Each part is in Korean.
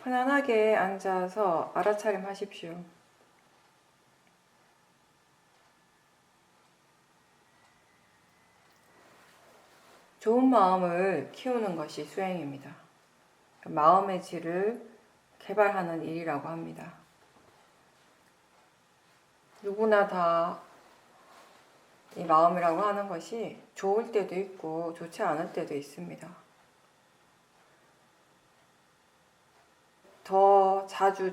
편안하게 앉아서 알아차림 하십시오. 좋은 마음을 키우는 것이 수행입니다. 마음의 질을 개발하는 일이라고 합니다. 누구나 다 이 마음이라고 하는 것이 좋을 때도 있고 좋지 않을 때도 있습니다. 더 자주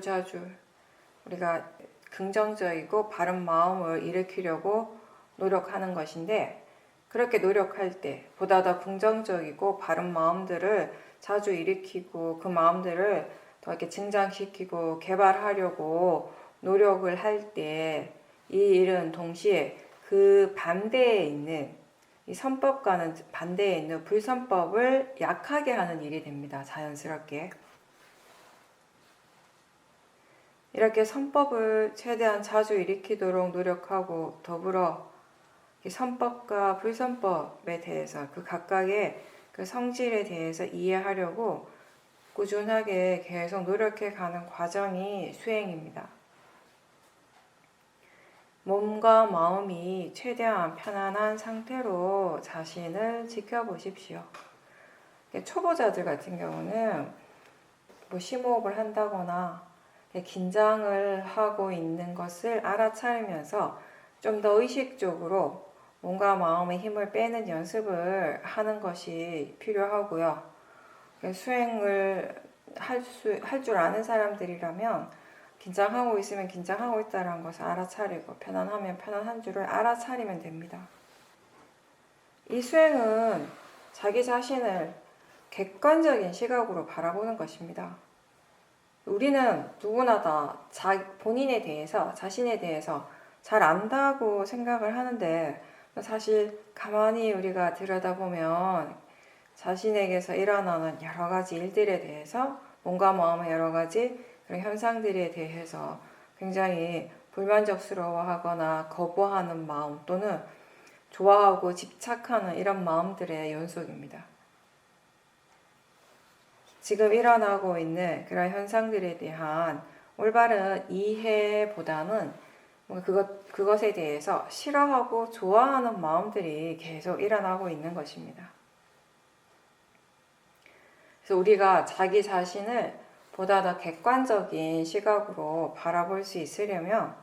우리가 긍정적이고 바른 마음을 일으키려고 노력하는 것인데, 그렇게 노력할 때 보다 더 긍정적이고 바른 마음들을 자주 일으키고 그 마음들을 더 이렇게 증장시키고 개발하려고 노력을 할 때 이 일은 동시에 그 반대에 있는 이 선법과는 반대에 있는 불선법을 약하게 하는 일이 됩니다. 자연스럽게. 이렇게 선법을 최대한 자주 일으키도록 노력하고, 더불어 선법과 불선법에 대해서 그 각각의 그 성질에 대해서 이해하려고 꾸준하게 계속 노력해 가는 과정이 수행입니다. 몸과 마음이 최대한 편안한 상태로 자신을 지켜보십시오. 초보자들 같은 경우는 뭐 심호흡을 한다거나 긴장을 하고 있는 것을 알아차리면서 좀 더 의식적으로 몸과 마음의 힘을 빼는 연습을 하는 것이 필요하고요. 수행을 할 줄 아는 사람들이라면 긴장하고 있으면 긴장하고 있다는 것을 알아차리고, 편안하면 편안한 줄을 알아차리면 됩니다. 이 수행은 자기 자신을 객관적인 시각으로 바라보는 것입니다. 우리는 누구나 다 본인에 대해서, 자신에 대해서 잘 안다고 생각을 하는데, 사실 가만히 우리가 들여다보면 자신에게서 일어나는 여러 가지 일들에 대해서, 몸과 마음의 여러 가지 그런 현상들에 대해서 굉장히 불만족스러워하거나 거부하는 마음, 또는 좋아하고 집착하는 이런 마음들의 연속입니다. 지금 일어나고 있는 그런 현상들에 대한 올바른 이해보다는 그것에 대해서 싫어하고 좋아하는 마음들이 계속 일어나고 있는 것입니다. 그래서 우리가 자기 자신을 보다 더 객관적인 시각으로 바라볼 수 있으려면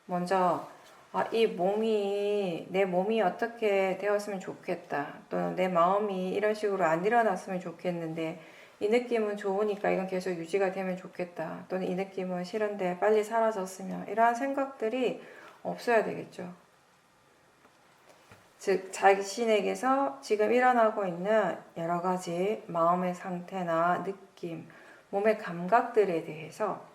먼저 내 몸이 어떻게 되었으면 좋겠다, 또는 내 마음이 이런 식으로 안 일어났으면 좋겠는데 이 느낌은 좋으니까 이건 계속 유지가 되면 좋겠다, 또는 이 느낌은 싫은데 빨리 사라졌으면, 이러한 생각들이 없어야 되겠죠. 즉, 자신에게서 지금 일어나고 있는 여러 가지 마음의 상태나 느낌, 몸의 감각들에 대해서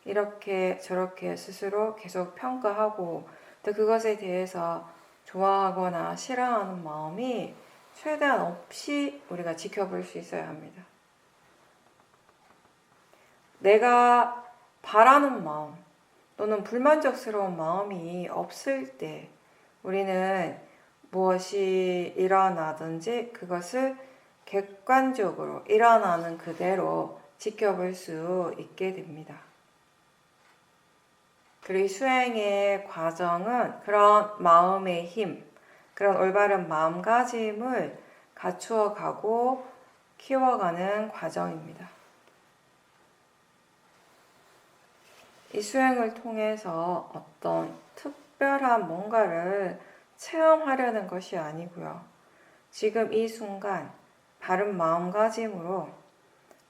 이렇게 저렇게 스스로 계속 평가하고, 또 그것에 대해서 좋아하거나 싫어하는 마음이 최대한 없이 우리가 지켜볼 수 있어야 합니다. 내가 바라는 마음 또는 불만족스러운 마음이 없을 때 우리는 무엇이 일어나든지 그것을 객관적으로 일어나는 그대로 지켜볼 수 있게 됩니다. 그리고 수행의 과정은 그런 마음의 힘, 그런 올바른 마음가짐을 갖추어 가고 키워가는 과정입니다. 이 수행을 통해서 어떤 특별한 뭔가를 체험하려는 것이 아니고요. 지금 이 순간 바른 마음가짐으로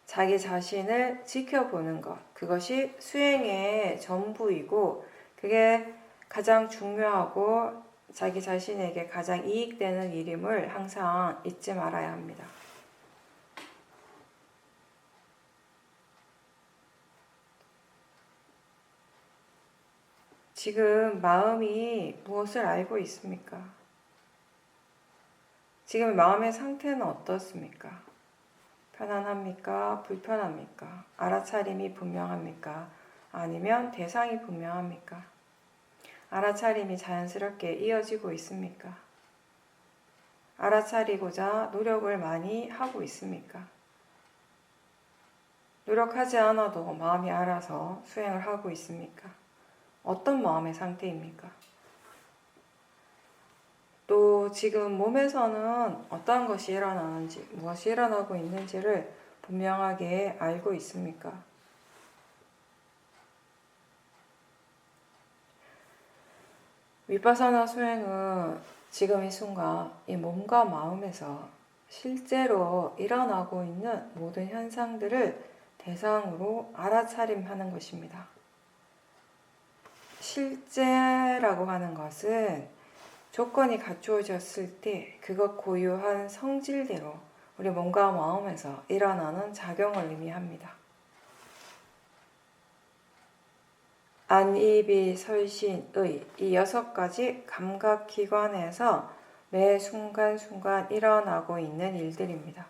자기 자신을 지켜보는 것, 그것이 수행의 전부이고, 그게 가장 중요하고 자기 자신에게 가장 이익되는 일임을 항상 잊지 말아야 합니다. 지금 마음이 무엇을 알고 있습니까? 지금 마음의 상태는 어떻습니까? 편안합니까? 불편합니까? 알아차림이 분명합니까? 아니면 대상이 분명합니까? 알아차림이 자연스럽게 이어지고 있습니까? 알아차리고자 노력을 많이 하고 있습니까? 노력하지 않아도 마음이 알아서 수행을 하고 있습니까? 어떤 마음의 상태입니까? 또 지금 몸에서는 어떤 것이 일어나는지, 무엇이 일어나고 있는지를 분명하게 알고 있습니까? 위파사나 수행은 지금 이 순간 이 몸과 마음에서 실제로 일어나고 있는 모든 현상들을 대상으로 알아차림하는 것입니다. 실제라고 하는 것은 조건이 갖추어졌을 때 그것 고유한 성질대로 우리 몸과 마음에서 일어나는 작용을 의미합니다. 안이비, 설신, 의, 이 6가지 감각기관에서 매 순간순간 일어나고 있는 일들입니다.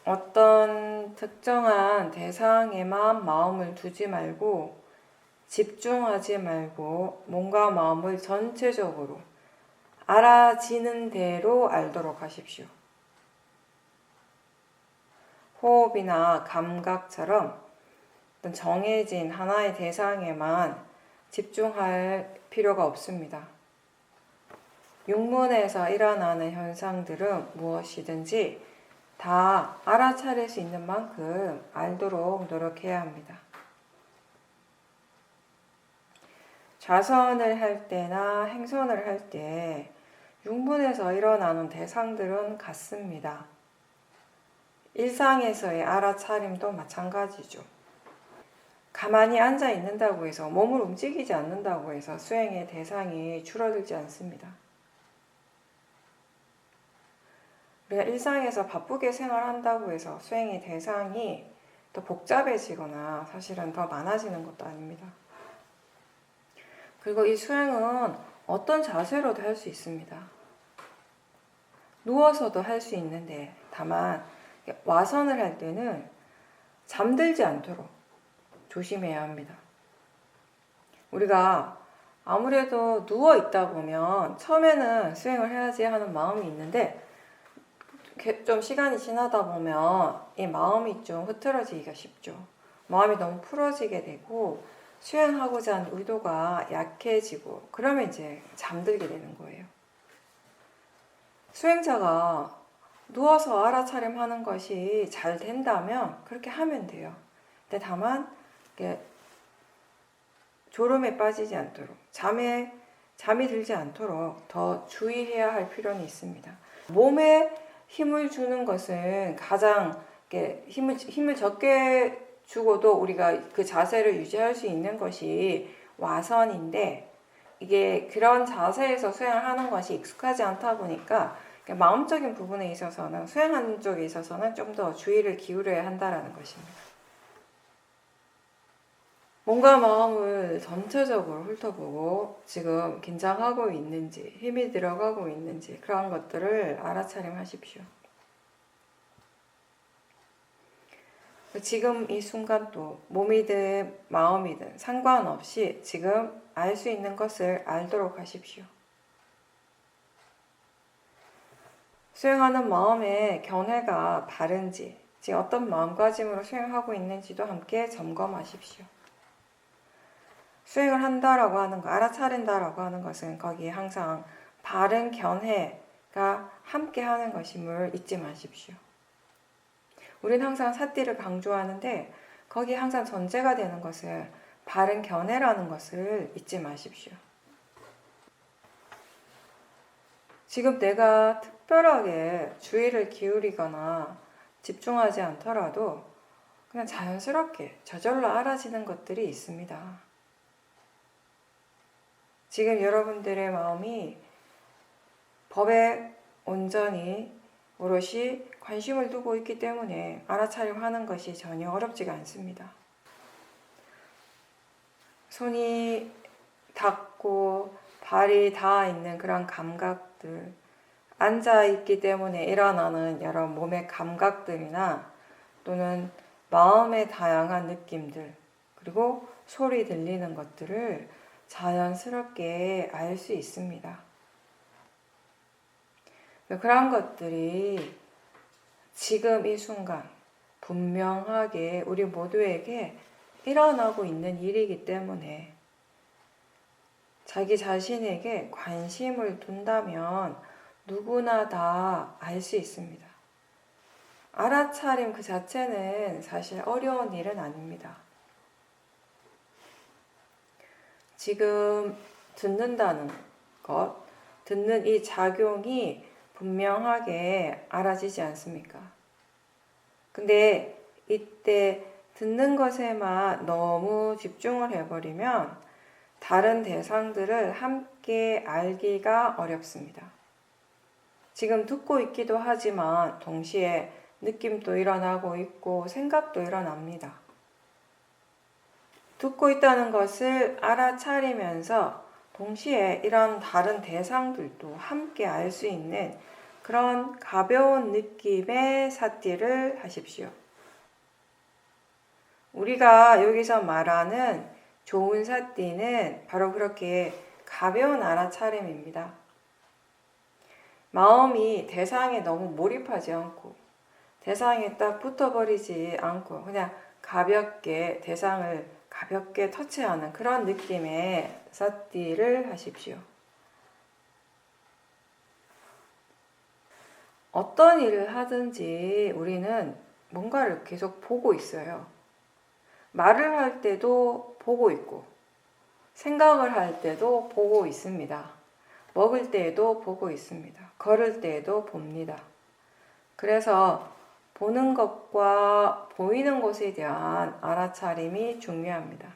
어떤 특정한 대상에만 마음을 두지 말고 집중하지 말고 몸과 마음을 전체적으로 알아지는 대로 알도록 하십시오. 호흡이나 감각처럼 어떤 정해진 하나의 대상에만 집중할 필요가 없습니다. 육문에서 일어나는 현상들은 무엇이든지 다 알아차릴 수 있는 만큼 알도록 노력해야 합니다. 좌선을 할 때나 행선을 할 때 육문에서 일어나는 대상들은 같습니다. 일상에서의 알아차림도 마찬가지죠. 가만히 앉아 있는다고 해서 몸을 움직이지 않는다고 해서 수행의 대상이 줄어들지 않습니다. 우리가 일상에서 바쁘게 생활한다고 해서 수행의 대상이 더 복잡해지거나 사실은 더 많아지는 것도 아닙니다. 그리고 이 수행은 어떤 자세로도 할 수 있습니다. 누워서도 할 수 있는데 다만 와선을 할 때는 잠들지 않도록 조심해야 합니다. 우리가 아무래도 누워 있다 보면 처음에는 수행을 해야지 하는 마음이 있는데 좀 시간이 지나다 보면 이 마음이 좀 흐트러지기가 쉽죠. 마음이 너무 풀어지게 되고 수행하고자 하는 의도가 약해지고 그러면 이제 잠들게 되는 거예요. 수행자가 누워서 알아차림하는 것이 잘 된다면 그렇게 하면 돼요. 근데 다만 졸음에 빠지지 않도록 잠이 들지 않도록 더 주의해야 할 필요는 있습니다. 몸에 힘을 주는 것은 가장 힘을 적게 주고도 우리가 그 자세를 유지할 수 있는 것이 와선인데 이게 그런 자세에서 수행을 하는 것이 익숙하지 않다 보니까 마음적인 부분에 있어서는 수행하는 쪽에 있어서는 좀 더 주의를 기울여야 한다는 것입니다. 몸과 마음을 전체적으로 훑어보고 지금 긴장하고 있는지 힘이 들어가고 있는지 그런 것들을 알아차림하십시오. 지금 이 순간 또 몸이든 마음이든 상관없이 지금 알 수 있는 것을 알도록 하십시오. 수행하는 마음의 견해가 바른지, 지금 어떤 마음가짐으로 수행하고 있는지도 함께 점검하십시오. 수행을 한다라고 하는 거, 알아차린다라고 하는 것은 거기에 항상 바른 견해가 함께 하는 것임을 잊지 마십시오. 우리는 항상 사띠를 강조하는데 거기에 항상 전제가 되는 것은 바른 견해라는 것을 잊지 마십시오. 지금 내가 특별하게 주의를 기울이거나 집중하지 않더라도 그냥 자연스럽게 저절로 알아지는 것들이 있습니다. 지금 여러분들의 마음이 법에 온전히 오롯이 관심을 두고 있기 때문에 알아차림하는 것이 전혀 어렵지가 않습니다. 손이 닿고 발이 닿아 있는 그런 감각들, 앉아있기 때문에 일어나는 여러 몸의 감각들이나 또는 마음의 다양한 느낌들, 그리고 소리 들리는 것들을 자연스럽게 알 수 있습니다. 그런 것들이 지금 이 순간 분명하게 우리 모두에게 일어나고 있는 일이기 때문에 자기 자신에게 관심을 둔다면 누구나 다 알 수 있습니다. 알아차림 그 자체는 사실 어려운 일은 아닙니다. 지금 듣는다는 것, 듣는 이 작용이 분명하게 알아지지 않습니까? 근데 이때 듣는 것에만 너무 집중을 해버리면 다른 대상들을 함께 알기가 어렵습니다. 지금 듣고 있기도 하지만 동시에 느낌도 일어나고 있고 생각도 일어납니다. 듣고 있다는 것을 알아차리면서 동시에 이런 다른 대상들도 함께 알 수 있는 그런 가벼운 느낌의 사띠를 하십시오. 우리가 여기서 말하는 좋은 사띠는 바로 그렇게 가벼운 알아차림입니다. 마음이 대상에 너무 몰입하지 않고 대상에 딱 붙어버리지 않고 그냥 가볍게 대상을 가볍게 터치하는 그런 느낌의 사띠를 하십시오. 어떤 일을 하든지 우리는 뭔가를 계속 보고 있어요. 말을 할 때도 보고 있고 생각을 할 때도 보고 있습니다. 먹을 때에도 보고 있습니다. 걸을 때에도 봅니다. 그래서 보는 것과 보이는 것에 대한 알아차림이 중요합니다.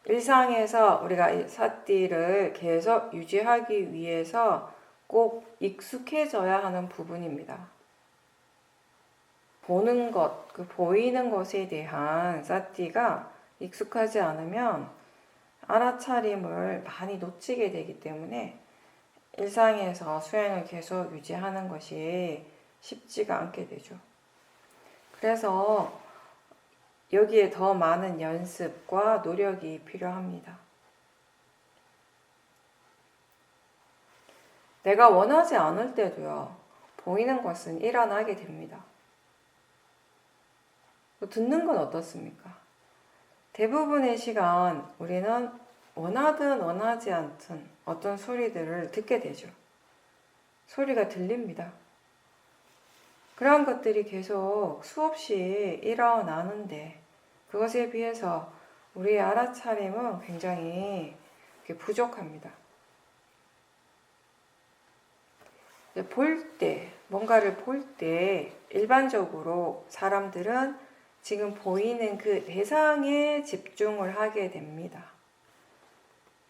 일상에서 우리가 이 사띠를 계속 유지하기 위해서 꼭 익숙해져야 하는 부분입니다. 보는 것, 그 보이는 것에 대한 사띠가 익숙하지 않으면 알아차림을 많이 놓치게 되기 때문에 일상에서 수행을 계속 유지하는 것이 쉽지가 않게 되죠. 그래서 여기에 더 많은 연습과 노력이 필요합니다. 내가 원하지 않을 때도요, 보이는 것은 일어나게 됩니다. 듣는 건 어떻습니까? 대부분의 시간 우리는 원하든 원하지 않든 어떤 소리들을 듣게 되죠. 소리가 들립니다. 그러한 것들이 계속 수없이 일어나는데 그것에 비해서 우리의 알아차림은 굉장히 부족합니다. 볼 때, 뭔가를 볼 때 일반적으로 사람들은 지금 보이는 그 대상에 집중을 하게 됩니다.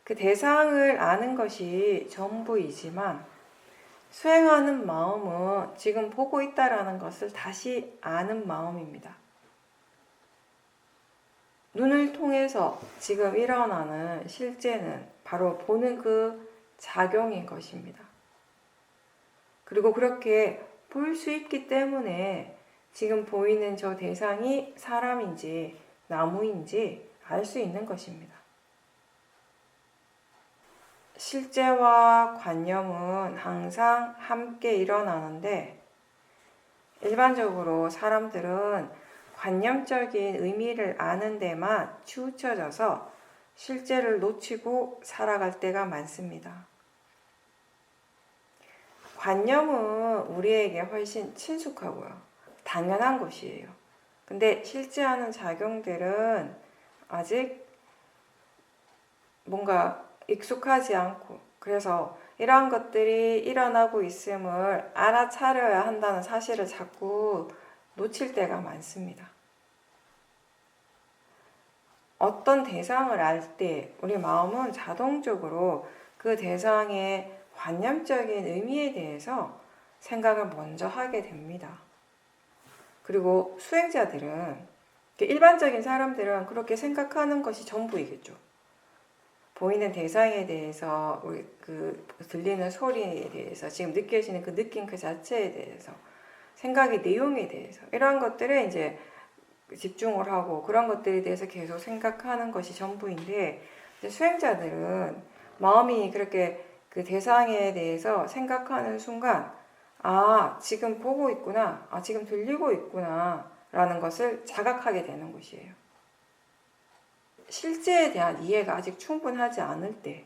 그 대상을 아는 것이 전부이지만 수행하는 마음은 지금 보고 있다라는 것을 다시 아는 마음입니다. 눈을 통해서 지금 일어나는 실제는 바로 보는 그 작용인 것입니다. 그리고 그렇게 볼 수 있기 때문에 지금 보이는 저 대상이 사람인지 나무인지 알 수 있는 것입니다. 실제와 관념은 항상 함께 일어나는데 일반적으로 사람들은 관념적인 의미를 아는 데만 치우쳐져서 실제를 놓치고 살아갈 때가 많습니다. 관념은 우리에게 훨씬 친숙하고요. 당연한 것이에요. 근데 실제 하는 작용들은 아직 뭔가 익숙하지 않고 그래서 이러한 것들이 일어나고 있음을 알아차려야 한다는 사실을 자꾸 놓칠 때가 많습니다. 어떤 대상을 알 때 우리 마음은 자동적으로 그 대상의 관념적인 의미에 대해서 생각을 먼저 하게 됩니다. 그리고 수행자들은 일반적인 사람들은 그렇게 생각하는 것이 전부이겠죠. 보이는 대상에 대해서 그 들리는 소리에 대해서 지금 느껴지는 그 느낌 그 자체에 대해서 생각의 내용에 대해서 이러한 것들에 이제 집중을 하고 그런 것들에 대해서 계속 생각하는 것이 전부인데 수행자들은 마음이 그렇게 그 대상에 대해서 생각하는 순간 아, 지금 보고 있구나. 아, 지금 들리고 있구나. 라는 것을 자각하게 되는 것이에요. 실제에 대한 이해가 아직 충분하지 않을 때,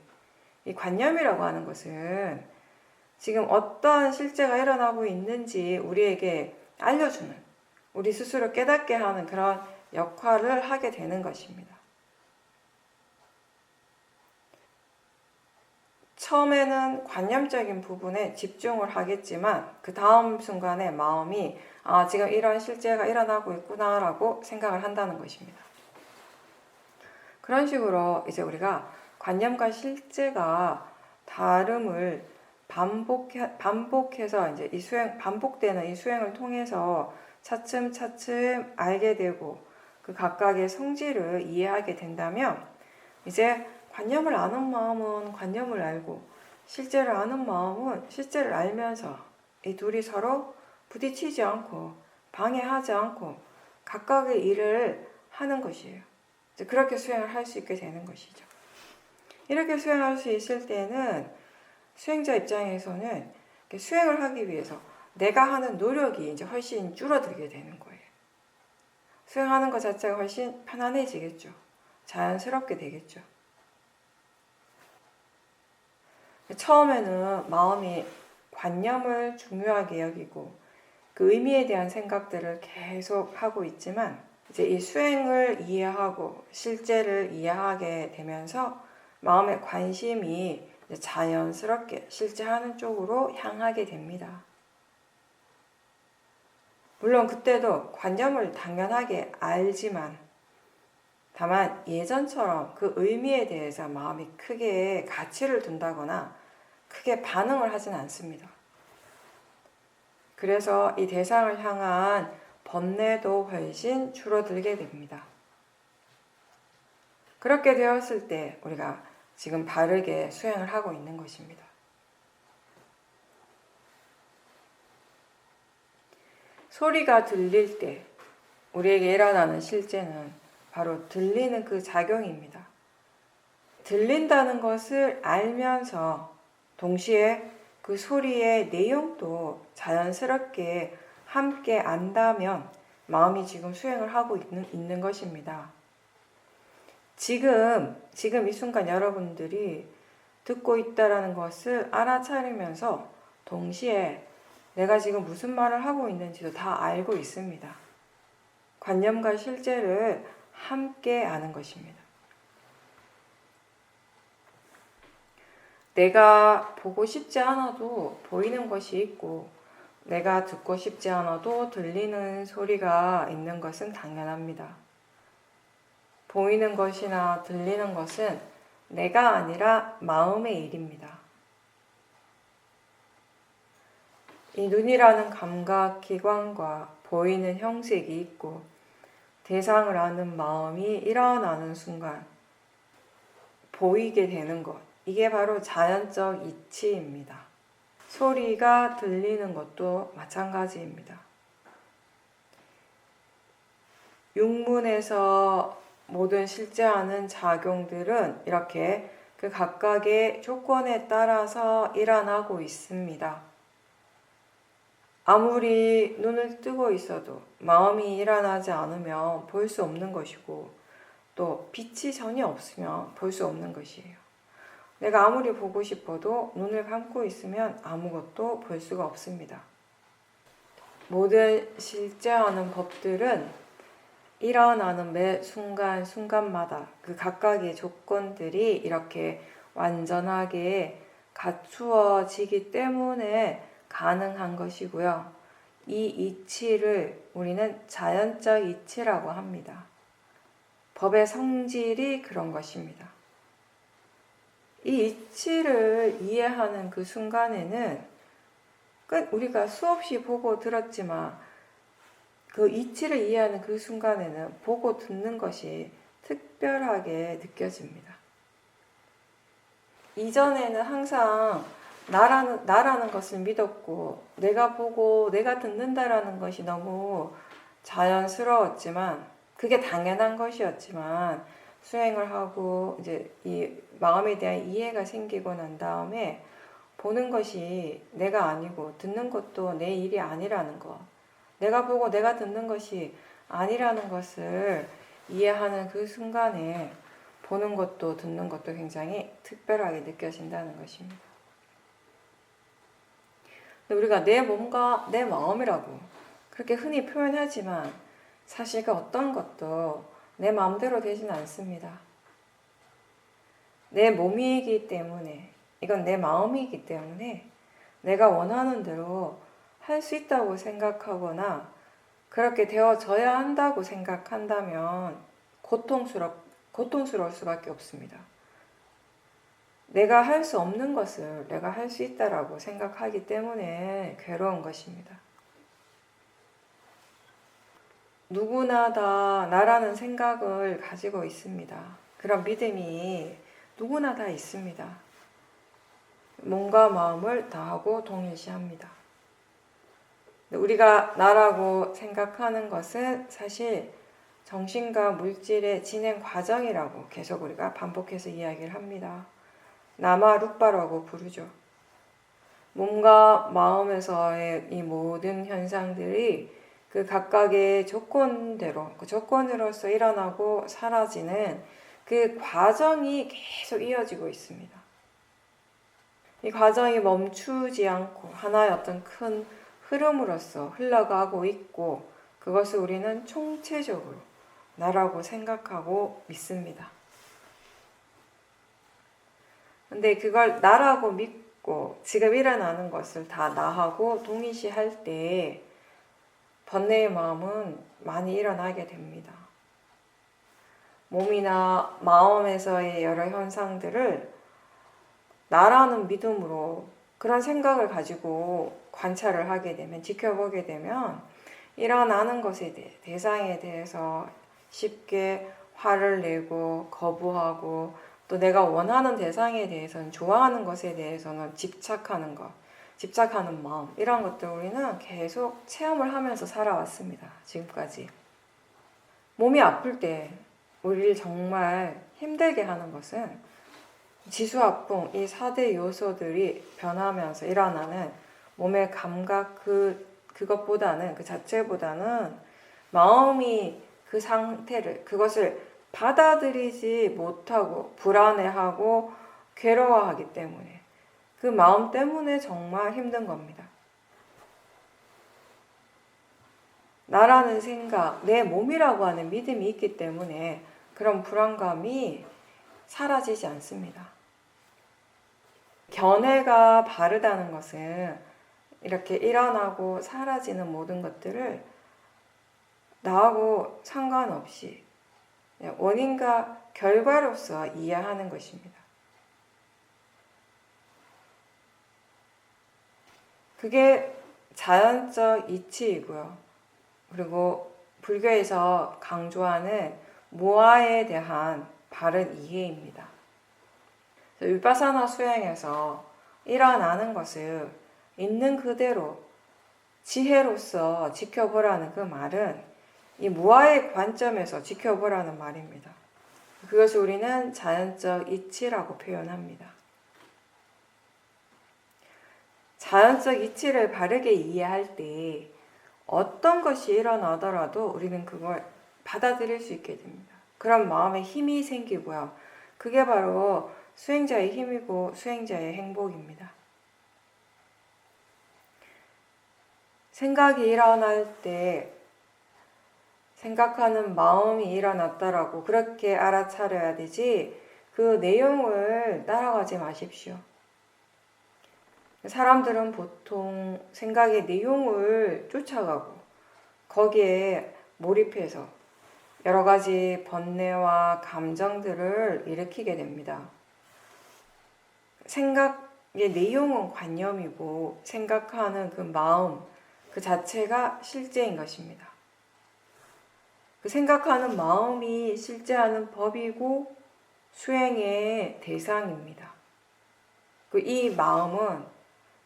이 관념이라고 하는 것은 지금 어떠한 실제가 일어나고 있는지 우리에게 알려주는, 우리 스스로 깨닫게 하는 그런 역할을 하게 되는 것입니다. 처음에는 관념적인 부분에 집중을 하겠지만 그 다음 순간에 마음이 아, 지금 이런 실제가 일어나고 있구나 라고 생각을 한다는 것입니다. 그런 식으로 이제 우리가 관념과 실제가 다름을 반복해서 이제 반복되는 이 수행을 통해서 차츰차츰 알게 되고 그 각각의 성질을 이해하게 된다면 이제 관념을 아는 마음은 관념을 알고 실제를 아는 마음은 실제를 알면서 이 둘이 서로 부딪히지 않고 방해하지 않고 각각의 일을 하는 것이에요. 이제 그렇게 수행을 할 수 있게 되는 것이죠. 이렇게 수행할 수 있을 때는 수행자 입장에서는 수행을 하기 위해서 내가 하는 노력이 이제 훨씬 줄어들게 되는 거예요. 수행하는 것 자체가 훨씬 편안해지겠죠. 자연스럽게 되겠죠. 처음에는 마음이 관념을 중요하게 여기고 그 의미에 대한 생각들을 계속 하고 있지만 이제 이 수행을 이해하고 실제를 이해하게 되면서 마음의 관심이 자연스럽게 실제하는 쪽으로 향하게 됩니다. 물론 그때도 관념을 당연하게 알지만 다만 예전처럼 그 의미에 대해서 마음이 크게 가치를 둔다거나 크게 반응을 하진 않습니다. 그래서 이 대상을 향한 번뇌도 훨씬 줄어들게 됩니다. 그렇게 되었을 때 우리가 지금 바르게 수행을 하고 있는 것입니다. 소리가 들릴 때 우리에게 일어나는 실제는 바로 들리는 그 작용입니다. 들린다는 것을 알면서 동시에 그 소리의 내용도 자연스럽게 함께 안다면 마음이 지금 수행을 하고 있는 것입니다. 지금 이 순간 여러분들이 듣고 있다라는 것을 알아차리면서 동시에 내가 지금 무슨 말을 하고 있는지도 다 알고 있습니다. 관념과 실제를 함께 아는 것입니다. 내가 보고 싶지 않아도 보이는 것이 있고 내가 듣고 싶지 않아도 들리는 소리가 있는 것은 당연합니다. 보이는 것이나 들리는 것은 내가 아니라 마음의 일입니다. 이 눈이라는 감각기관과 보이는 형색이 있고 대상을 아는 마음이 일어나는 순간 보이게 되는 것, 이게 바로 자연적 이치입니다. 소리가 들리는 것도 마찬가지입니다. 육문에서 모든 실제하는 작용들은 이렇게 그 각각의 조건에 따라서 일어나고 있습니다. 아무리 눈을 뜨고 있어도 마음이 일어나지 않으면 볼 수 없는 것이고 또 빛이 전혀 없으면 볼 수 없는 것이에요. 내가 아무리 보고 싶어도 눈을 감고 있으면 아무것도 볼 수가 없습니다. 모든 실제하는 법들은 일어나는 매 순간마다 그 각각의 조건들이 이렇게 완전하게 갖추어지기 때문에 가능한 것이고요. 이 이치를 우리는 자연적 이치라고 합니다. 법의 성질이 그런 것입니다. 이 이치를 이해하는 그 순간에는 우리가 수없이 보고 들었지만 그 이치를 이해하는 그 순간에는 보고 듣는 것이 특별하게 느껴집니다. 이전에는 항상 나라는 것을 믿었고 내가 보고 내가 듣는다라는 것이 너무 자연스러웠지만 그게 당연한 것이었지만 수행을 하고 이제 이 마음에 대한 이해가 생기고 난 다음에 보는 것이 내가 아니고 듣는 것도 내 일이 아니라는 것, 내가 보고 내가 듣는 것이 아니라는 것을 이해하는 그 순간에 보는 것도 듣는 것도 굉장히 특별하게 느껴진다는 것입니다. 우리가 내 몸과 내 마음이라고 그렇게 흔히 표현하지만 사실 그 어떤 것도 내 마음대로 되진 않습니다. 내 몸이기 때문에, 이건 내 마음이기 때문에 내가 원하는 대로 할 수 있다고 생각하거나 그렇게 되어져야 한다고 생각한다면 고통스러울 수밖에 없습니다. 내가 할 수 없는 것을 내가 할 수 있다라고 생각하기 때문에 괴로운 것입니다. 누구나 다 나라는 생각을 가지고 있습니다. 그런 믿음이 누구나 다 있습니다. 몸과 마음을 다하고 동일시합니다. 우리가 나라고 생각하는 것은 사실 정신과 물질의 진행 과정이라고 계속 우리가 반복해서 이야기를 합니다. 나마 루빠라고 부르죠. 몸과 마음에서의 이 모든 현상들이 그 각각의 조건대로, 그 조건으로서 일어나고 사라지는 그 과정이 계속 이어지고 있습니다. 이 과정이 멈추지 않고 하나의 어떤 큰 흐름으로서 흘러가고 있고 그것을 우리는 총체적으로 나라고 생각하고 믿습니다. 근데 그걸 나라고 믿고 지금 일어나는 것을 다 나하고 동일시할 때 번뇌의 마음은 많이 일어나게 됩니다. 몸이나 마음에서의 여러 현상들을 나라는 믿음으로 그런 생각을 가지고 관찰을 하게 되면, 지켜보게 되면 일어나는 것에 대해, 대상에 대해서 쉽게 화를 내고 거부하고 또 내가 원하는 대상에 대해서는, 좋아하는 것에 대해서는 집착하는 것, 집착하는 마음, 이런 것들 우리는 계속 체험을 하면서 살아왔습니다. 지금까지. 몸이 아플 때 우리를 정말 힘들게 하는 것은 지수합풍, 이 4대 요소들이 변하면서 일어나는 몸의 감각 그것보다는, 그 자체보다는 마음이 그 상태를, 그것을 받아들이지 못하고 불안해하고 괴로워하기 때문에, 그 마음 때문에 정말 힘든 겁니다. 나라는 생각, 내 몸이라고 하는 믿음이 있기 때문에 그런 불안감이 사라지지 않습니다. 견해가 바르다는 것은 이렇게 일어나고 사라지는 모든 것들을 나하고 상관없이 원인과 결과로서 이해하는 것입니다. 그게 자연적 이치이고요. 그리고 불교에서 강조하는 무아에 대한 바른 이해입니다. 위파사나 수행에서 일어나는 것을 있는 그대로 지혜로서 지켜보라는 그 말은 이 무아의 관점에서 지켜보라는 말입니다. 그것을 우리는 자연적 이치라고 표현합니다. 자연적 이치를 바르게 이해할 때 어떤 것이 일어나더라도 우리는 그걸 받아들일 수 있게 됩니다. 그런 마음에 힘이 생기고요. 그게 바로 수행자의 힘이고 수행자의 행복입니다. 생각이 일어날 때 생각하는 마음이 일어났다라고 그렇게 알아차려야 되지, 그 내용을 따라가지 마십시오. 사람들은 보통 생각의 내용을 쫓아가고 거기에 몰입해서 여러 가지 번뇌와 감정들을 일으키게 됩니다. 생각의 내용은 관념이고 생각하는 그 마음, 그 자체가 실제인 것입니다. 그 생각하는 마음이 실제하는 법이고 수행의 대상입니다. 이 마음은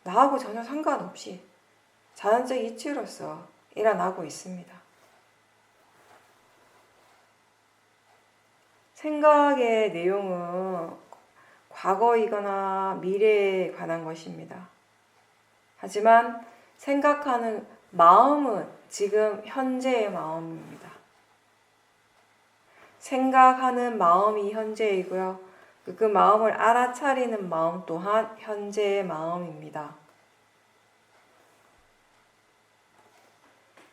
나하고 전혀 상관없이 자연적 이치로서 일어나고 있습니다. 생각의 내용은 과거이거나 미래에 관한 것입니다. 하지만 생각하는 마음은 지금 현재의 마음입니다. 생각하는 마음이 현재이고요. 그 마음을 알아차리는 마음 또한 현재의 마음입니다.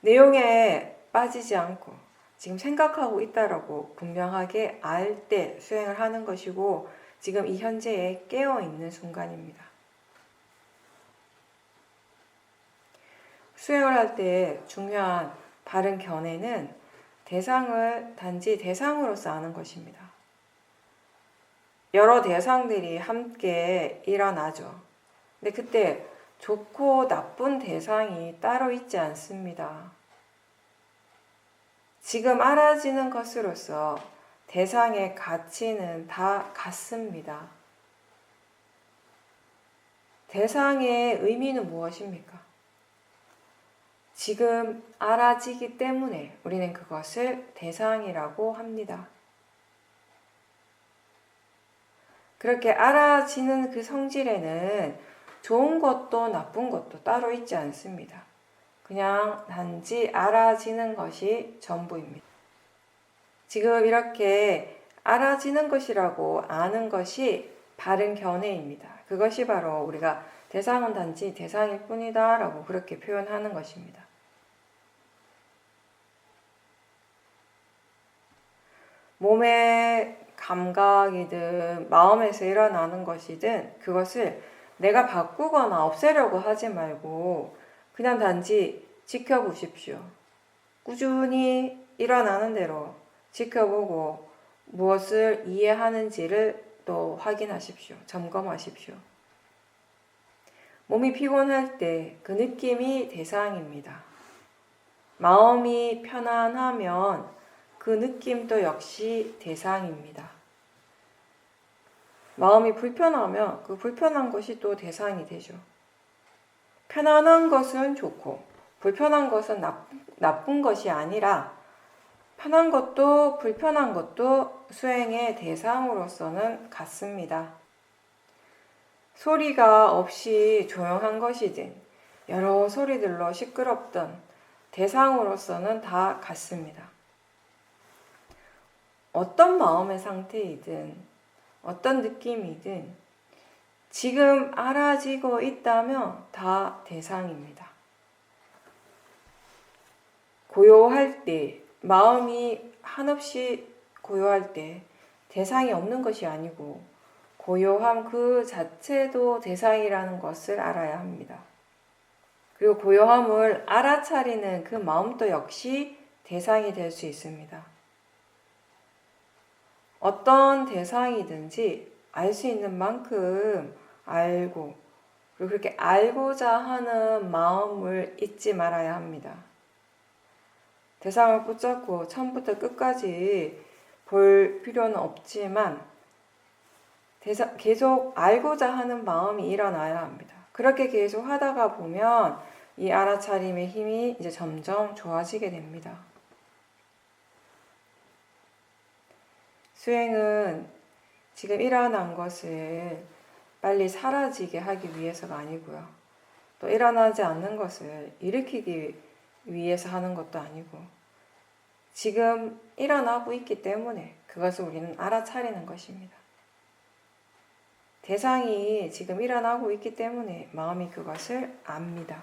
내용에 빠지지 않고 지금 생각하고 있다라고 분명하게 알 때 수행을 하는 것이고 지금 이 현재에 깨어있는 순간입니다. 수행을 할 때 중요한 바른 견해는 대상을 단지 대상으로서 아는 것입니다. 여러 대상들이 함께 일어나죠. 근데 그때 좋고 나쁜 대상이 따로 있지 않습니다. 지금 알아지는 것으로서 대상의 가치는 다 같습니다. 대상의 의미는 무엇입니까? 지금 알아지기 때문에 우리는 그것을 대상이라고 합니다. 그렇게 알아지는 그 성질에는 좋은 것도 나쁜 것도 따로 있지 않습니다. 그냥 단지 알아지는 것이 전부입니다. 지금 이렇게 알아지는 것이라고 아는 것이 바른 견해입니다. 그것이 바로 우리가 대상은 단지 대상일 뿐이다 라고 그렇게 표현하는 것입니다. 몸의 감각이든 마음에서 일어나는 것이든 그것을 내가 바꾸거나 없애려고 하지 말고 그냥 단지 지켜보십시오. 꾸준히 일어나는 대로 지켜보고 무엇을 이해하는지를 또 확인하십시오. 점검하십시오. 몸이 피곤할 때 그 느낌이 대상입니다. 마음이 편안하면 그 느낌도 역시 대상입니다. 마음이 불편하면 그 불편한 것이 또 대상이 되죠. 편안한 것은 좋고 불편한 것은 나쁜 것이 아니라 편한 것도 불편한 것도 수행의 대상으로서는 같습니다. 소리가 없이 조용한 것이든 여러 소리들로 시끄럽던 대상으로서는 다 같습니다. 어떤 마음의 상태이든 어떤 느낌이든 지금 알아지고 있다면 다 대상입니다. 고요할 때, 마음이 한없이 고요할 때 대상이 없는 것이 아니고 고요함 그 자체도 대상이라는 것을 알아야 합니다. 그리고 고요함을 알아차리는 그 마음도 역시 대상이 될 수 있습니다. 어떤 대상이든지 알 수 있는 만큼 알고 그리고 그렇게 알고자 하는 마음을 잊지 말아야 합니다. 대상을 붙잡고 처음부터 끝까지 볼 필요는 없지만 계속 알고자 하는 마음이 일어나야 합니다. 그렇게 계속 하다가 보면 이 알아차림의 힘이 이제 점점 좋아지게 됩니다. 수행은 지금 일어난 것을 빨리 사라지게 하기 위해서가 아니고요. 또 일어나지 않는 것을 일으키기 위해서 하는 것도 아니고 지금 일어나고 있기 때문에 그것을 우리는 알아차리는 것입니다. 대상이 지금 일어나고 있기 때문에 마음이 그것을 압니다.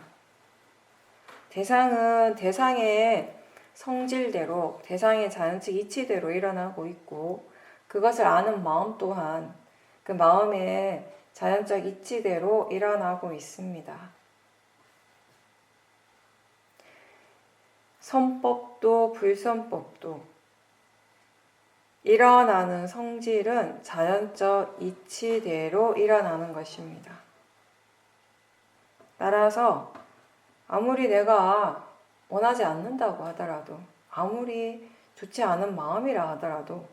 대상은 대상의 성질대로 대상의 자연적 이치대로 일어나고 있고 그것을 아는 마음 또한 그 마음의 자연적 이치대로 일어나고 있습니다. 선법도 불선법도 일어나는 성질은 자연적 이치대로 일어나는 것입니다. 따라서 아무리 내가 원하지 않는다고 하더라도 아무리 좋지 않은 마음이라 하더라도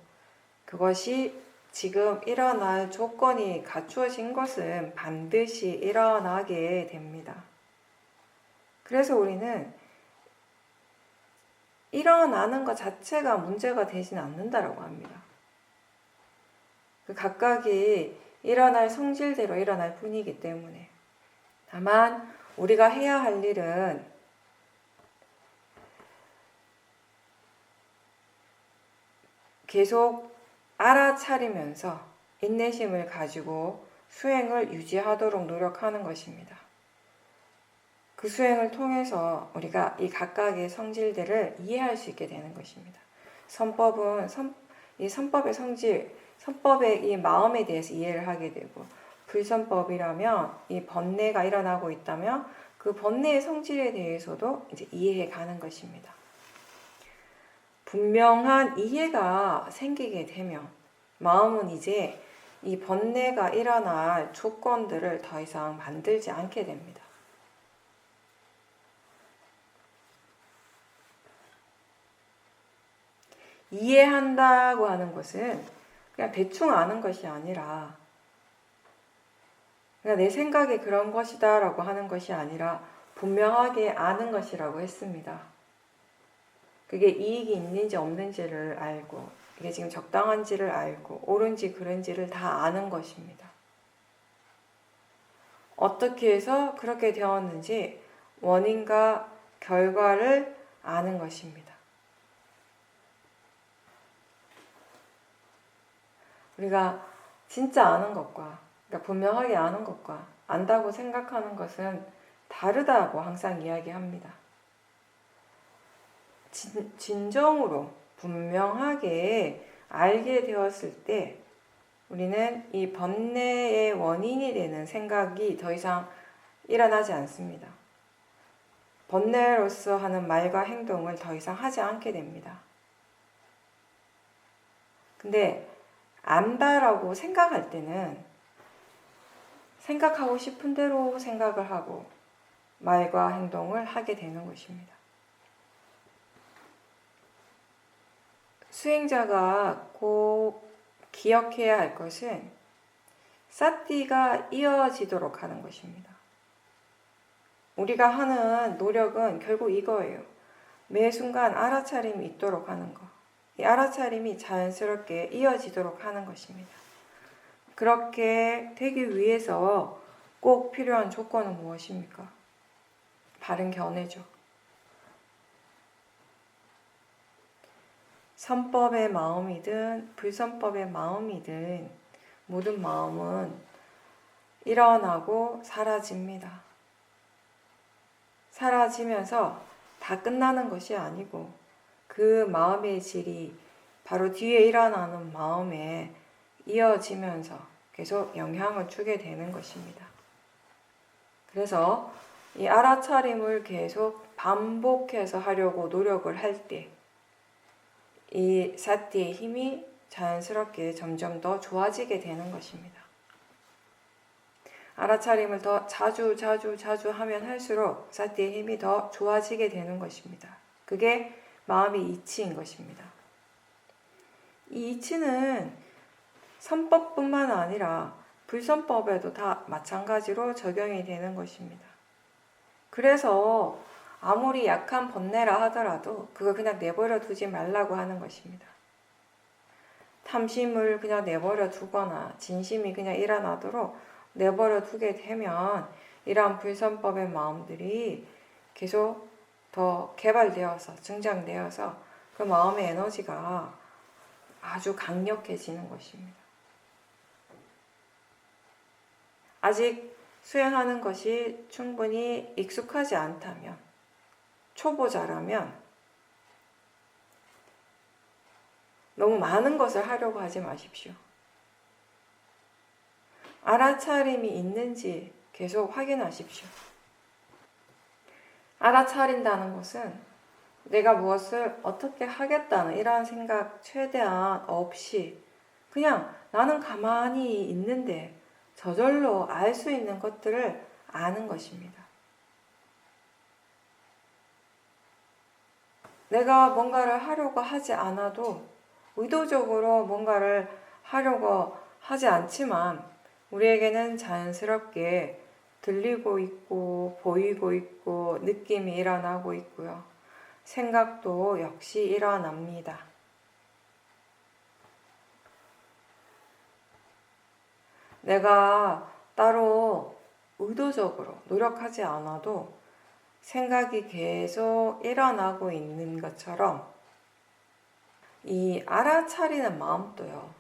그것이 지금 일어날 조건이 갖추어진 것은 반드시 일어나게 됩니다. 그래서 우리는 일어나는 것 자체가 문제가 되지는 않는다라고 합니다. 그 각각이 일어날 성질대로 일어날 뿐이기 때문에. 다만 우리가 해야 할 일은 계속 알아차리면서 인내심을 가지고 수행을 유지하도록 노력하는 것입니다. 그 수행을 통해서 우리가 이 각각의 성질들을 이해할 수 있게 되는 것입니다. 선법은 이 선법의 성질, 선법의 이 마음에 대해서 이해를 하게 되고, 불선법이라면 이 번뇌가 일어나고 있다면 그 번뇌의 성질에 대해서도 이제 이해해 가는 것입니다. 분명한 이해가 생기게 되면 마음은 이제 이 번뇌가 일어날 조건들을 더 이상 만들지 않게 됩니다. 이해한다고 하는 것은 그냥 대충 아는 것이 아니라, 그냥 내 생각이 그런 것이다 라고 하는 것이 아니라 분명하게 아는 것이라고 했습니다. 그게 이익이 있는지 없는지를 알고, 이게 지금 적당한지를 알고, 옳은지 그른지를 다 아는 것입니다. 어떻게 해서 그렇게 되었는지 원인과 결과를 아는 것입니다. 우리가 진짜 아는 것과, 그러니까 분명하게 아는 것과 안다고 생각하는 것은 다르다고 항상 이야기합니다. 진정으로 분명하게 알게 되었을 때 우리는 이 번뇌의 원인이 되는 생각이 더 이상 일어나지 않습니다. 번뇌로서 하는 말과 행동을 더 이상 하지 않게 됩니다. 근데 안다라고 생각할 때는 생각하고 싶은 대로 생각을 하고 말과 행동을 하게 되는 것입니다. 수행자가 꼭 기억해야 할 것은 사띠가 이어지도록 하는 것입니다. 우리가 하는 노력은 결국 이거예요. 매 순간 알아차림이 있도록 하는 것. 이 알아차림이 자연스럽게 이어지도록 하는 것입니다. 그렇게 되기 위해서 꼭 필요한 조건은 무엇입니까? 바른 견해죠. 선법의 마음이든 불선법의 마음이든 모든 마음은 일어나고 사라집니다. 사라지면서 다 끝나는 것이 아니고 그 마음의 질이 바로 뒤에 일어나는 마음에 이어지면서 계속 영향을 주게 되는 것입니다. 그래서 이 알아차림을 계속 반복해서 하려고 노력을 할 때 이 사띠의 힘이 자연스럽게 점점 더 좋아지게 되는 것입니다. 알아차림을 더 자주 하면 할수록 사띠의 힘이 더 좋아지게 되는 것입니다. 그게 마음의 이치인 것입니다. 이 이치는 선법뿐만 아니라 불선법에도 다 마찬가지로 적용이 되는 것입니다. 그래서 아무리 약한 번뇌라 하더라도 그거 그냥 내버려 두지 말라고 하는 것입니다. 탐심을 그냥 내버려 두거나 진심이 그냥 일어나도록 내버려 두게 되면 이러한 불선법의 마음들이 계속 더 개발되어서 증장되어서 그 마음의 에너지가 아주 강력해지는 것입니다. 아직 수행하는 것이 충분히 익숙하지 않다면, 초보자라면 너무 많은 것을 하려고 하지 마십시오. 알아차림이 있는지 계속 확인하십시오. 알아차린다는 것은 내가 무엇을 어떻게 하겠다는 이러한 생각 최대한 없이 그냥 나는 가만히 있는데 저절로 알 수 있는 것들을 아는 것입니다. 내가 뭔가를 하려고 하지 않아도 의도적으로 뭔가를 하려고 하지 않지만 우리에게는 자연스럽게 들리고 있고 보이고 있고 느낌이 일어나고 있고요. 생각도 역시 일어납니다. 내가 따로 의도적으로 노력하지 않아도 생각이 계속 일어나고 있는 것처럼 이 알아차리는 마음도요.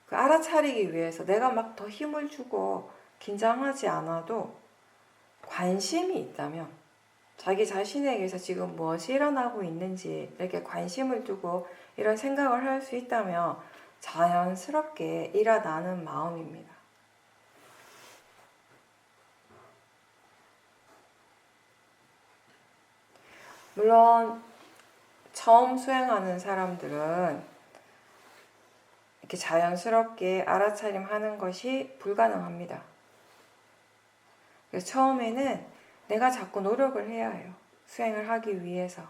그 알아차리기 위해서 내가 막 더 힘을 주고 긴장하지 않아도 관심이 있다면 자기 자신에게서 지금 무엇이 일어나고 있는지 이렇게 관심을 두고 이런 생각을 할 수 있다면 자연스럽게 일어나는 마음입니다. 물론 처음 수행하는 사람들은 이렇게 자연스럽게 알아차림하는 것이 불가능합니다. 그래서 처음에는 내가 자꾸 노력을 해야 해요. 수행을 하기 위해서.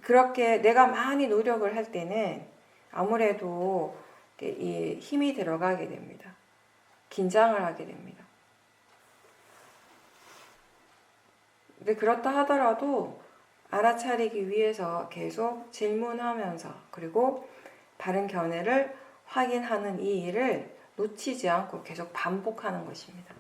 그렇게 내가 많이 노력을 할 때는 아무래도 이 힘이 들어가게 됩니다. 긴장을 하게 됩니다. 근데 그렇다 하더라도 알아차리기 위해서 계속 질문하면서 그리고 바른 견해를 확인하는 이 일을 놓치지 않고 계속 반복하는 것입니다.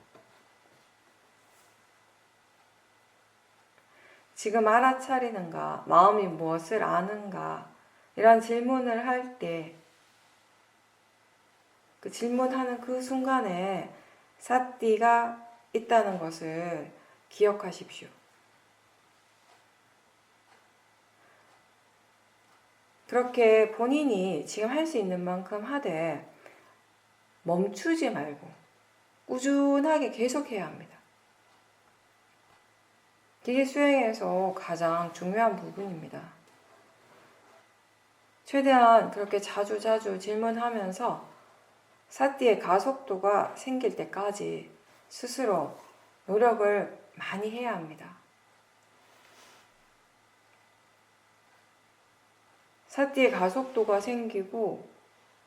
지금 알아차리는가, 마음이 무엇을 아는가 이런 질문을 할 때 그 질문하는 그 순간에 사띠가 있다는 것을 기억하십시오. 그렇게 본인이 지금 할 수 있는 만큼 하되 멈추지 말고 꾸준하게 계속해야 합니다. 이게 수행에서 가장 중요한 부분입니다. 최대한 그렇게 자주 질문하면서 사띠의 가속도가 생길 때까지 스스로 노력을 많이 해야 합니다. 사띠의 가속도가 생기고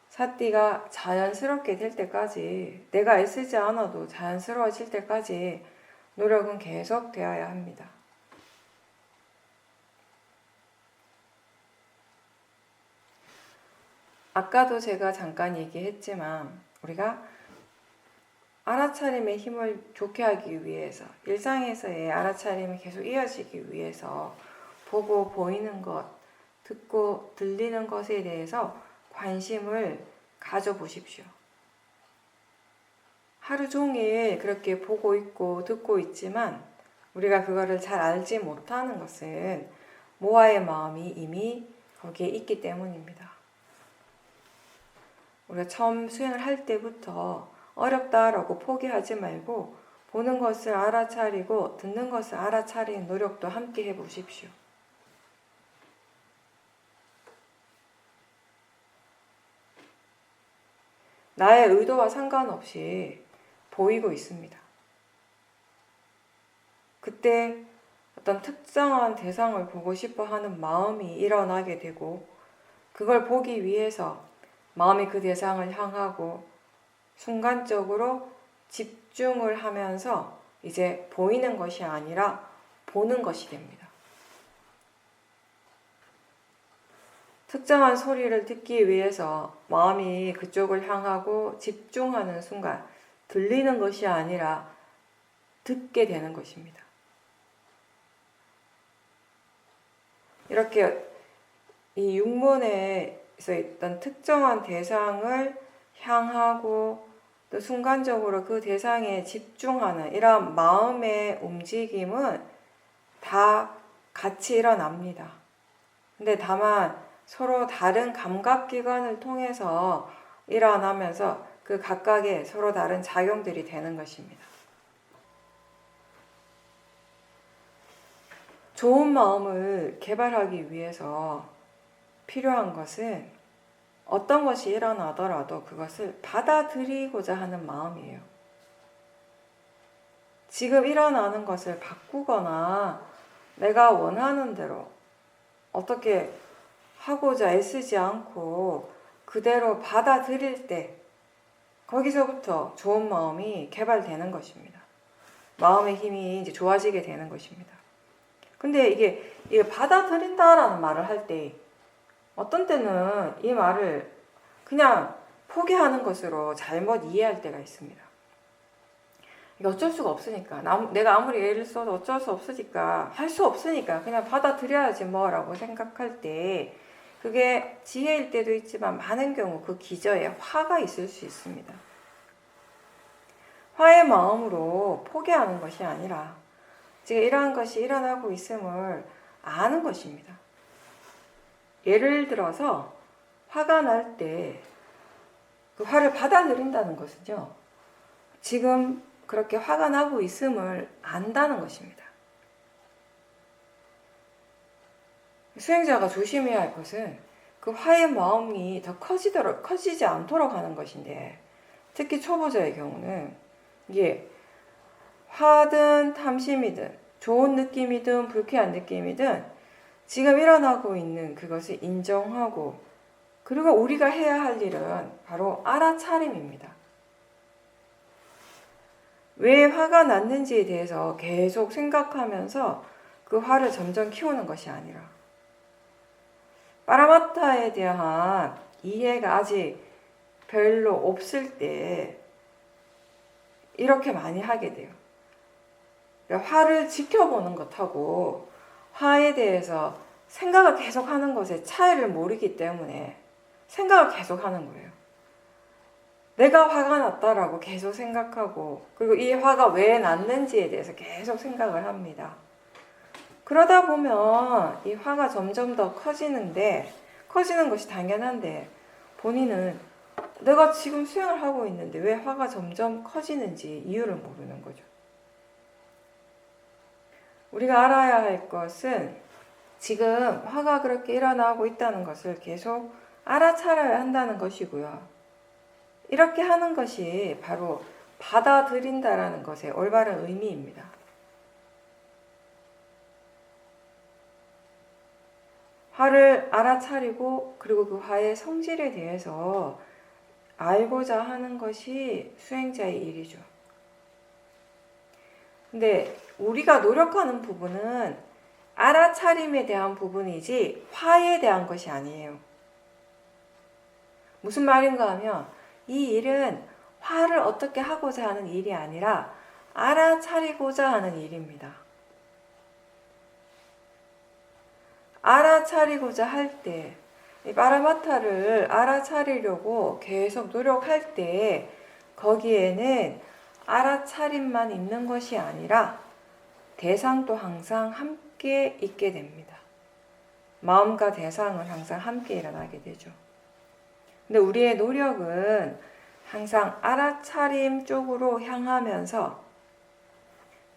사띠가 자연스럽게 될 때까지, 내가 애쓰지 않아도 자연스러워질 때까지 노력은 계속 되어야 합니다. 아까도 제가 잠깐 얘기했지만 우리가 알아차림의 힘을 좋게 하기 위해서, 일상에서의 알아차림이 계속 이어지기 위해서 보고 보이는 것, 듣고 들리는 것에 대해서 관심을 가져보십시오. 하루 종일 그렇게 보고 있고 듣고 있지만 우리가 그거를 잘 알지 못하는 것은 모아의 마음이 이미 거기에 있기 때문입니다. 우리가 처음 수행을 할 때부터 어렵다라고 포기하지 말고 보는 것을 알아차리고 듣는 것을 알아차리는 노력도 함께 해보십시오. 나의 의도와 상관없이 보이고 있습니다. 그때 어떤 특정한 대상을 보고 싶어 하는 마음이 일어나게 되고 그걸 보기 위해서 마음이 그 대상을 향하고 순간적으로 집중을 하면서 이제 보이는 것이 아니라 보는 것이 됩니다. 특정한 소리를 듣기 위해서 마음이 그쪽을 향하고 집중하는 순간 들리는 것이 아니라 듣게 되는 것입니다. 이렇게 이 육문에서 있던 특정한 대상을 향하고 또 순간적으로 그 대상에 집중하는 이런 마음의 움직임은 다 같이 일어납니다. 근데 다만 서로 다른 감각기관을 통해서 일어나면서 그 각각의 서로 다른 작용들이 되는 것입니다. 좋은 마음을 개발하기 위해서 필요한 것은 어떤 것이 일어나더라도 그것을 받아들이고자 하는 마음이에요. 지금 일어나는 것을 바꾸거나 내가 원하는 대로 어떻게 하고자 애쓰지 않고 그대로 받아들일 때 거기서부터 좋은 마음이 개발되는 것입니다. 마음의 힘이 이제 좋아지게 되는 것입니다. 근데 이게 받아들인다라는 말을 할 때 어떤 때는 이 말을 그냥 포기하는 것으로 잘못 이해할 때가 있습니다. 이게 어쩔 수가 없으니까, 내가 아무리 애를 써도 어쩔 수 없으니까, 할 수 없으니까 그냥 받아들여야지 뭐라고 생각할 때, 그게 지혜일 때도 있지만 많은 경우 그 기저에 화가 있을 수 있습니다. 화의 마음으로 포기하는 것이 아니라 지금 이러한 것이 일어나고 있음을 아는 것입니다. 예를 들어서 화가 날 때 그 화를 받아들인다는 것은요, 지금 그렇게 화가 나고 있음을 안다는 것입니다. 수행자가 조심해야 할 것은 그 화의 마음이 더 커지지 않도록 하는 것인데, 특히 초보자의 경우는 이게 화든 탐심이든 좋은 느낌이든 불쾌한 느낌이든 지금 일어나고 있는 그것을 인정하고, 그리고 우리가 해야 할 일은 바로 알아차림입니다. 왜 화가 났는지에 대해서 계속 생각하면서 그 화를 점점 키우는 것이 아니라, 파라마타에 대한 이해가 아직 별로 없을 때 이렇게 많이 하게 돼요. 그러니까 화를 지켜보는 것하고 화에 대해서 생각을 계속하는 것의 차이를 모르기 때문에 생각을 계속하는 거예요. 내가 화가 났다라고 계속 생각하고, 그리고 이 화가 왜 났는지에 대해서 계속 생각을 합니다. 그러다 보면 이 화가 점점 더 커지는데, 커지는 것이 당연한데, 본인은 내가 지금 수행을 하고 있는데 왜 화가 점점 커지는지 이유를 모르는 거죠. 우리가 알아야 할 것은 지금 화가 그렇게 일어나고 있다는 것을 계속 알아차려야 한다는 것이고요. 이렇게 하는 것이 바로 받아들인다라는 것의 올바른 의미입니다. 화를 알아차리고 그리고 그 화의 성질에 대해서 알고자 하는 것이 수행자의 일이죠. 근데 우리가 노력하는 부분은 알아차림에 대한 부분이지 화에 대한 것이 아니에요. 무슨 말인가 하면 이 일은 화를 어떻게 하고자 하는 일이 아니라 알아차리고자 하는 일입니다. 알아차리고자 할 때, 이 파라마타를 알아차리려고 계속 노력할 때 거기에는 알아차림만 있는 것이 아니라 대상도 항상 함께 있게 됩니다. 마음과 대상은 항상 함께 일어나게 되죠. 근데 우리의 노력은 항상 알아차림 쪽으로 향하면서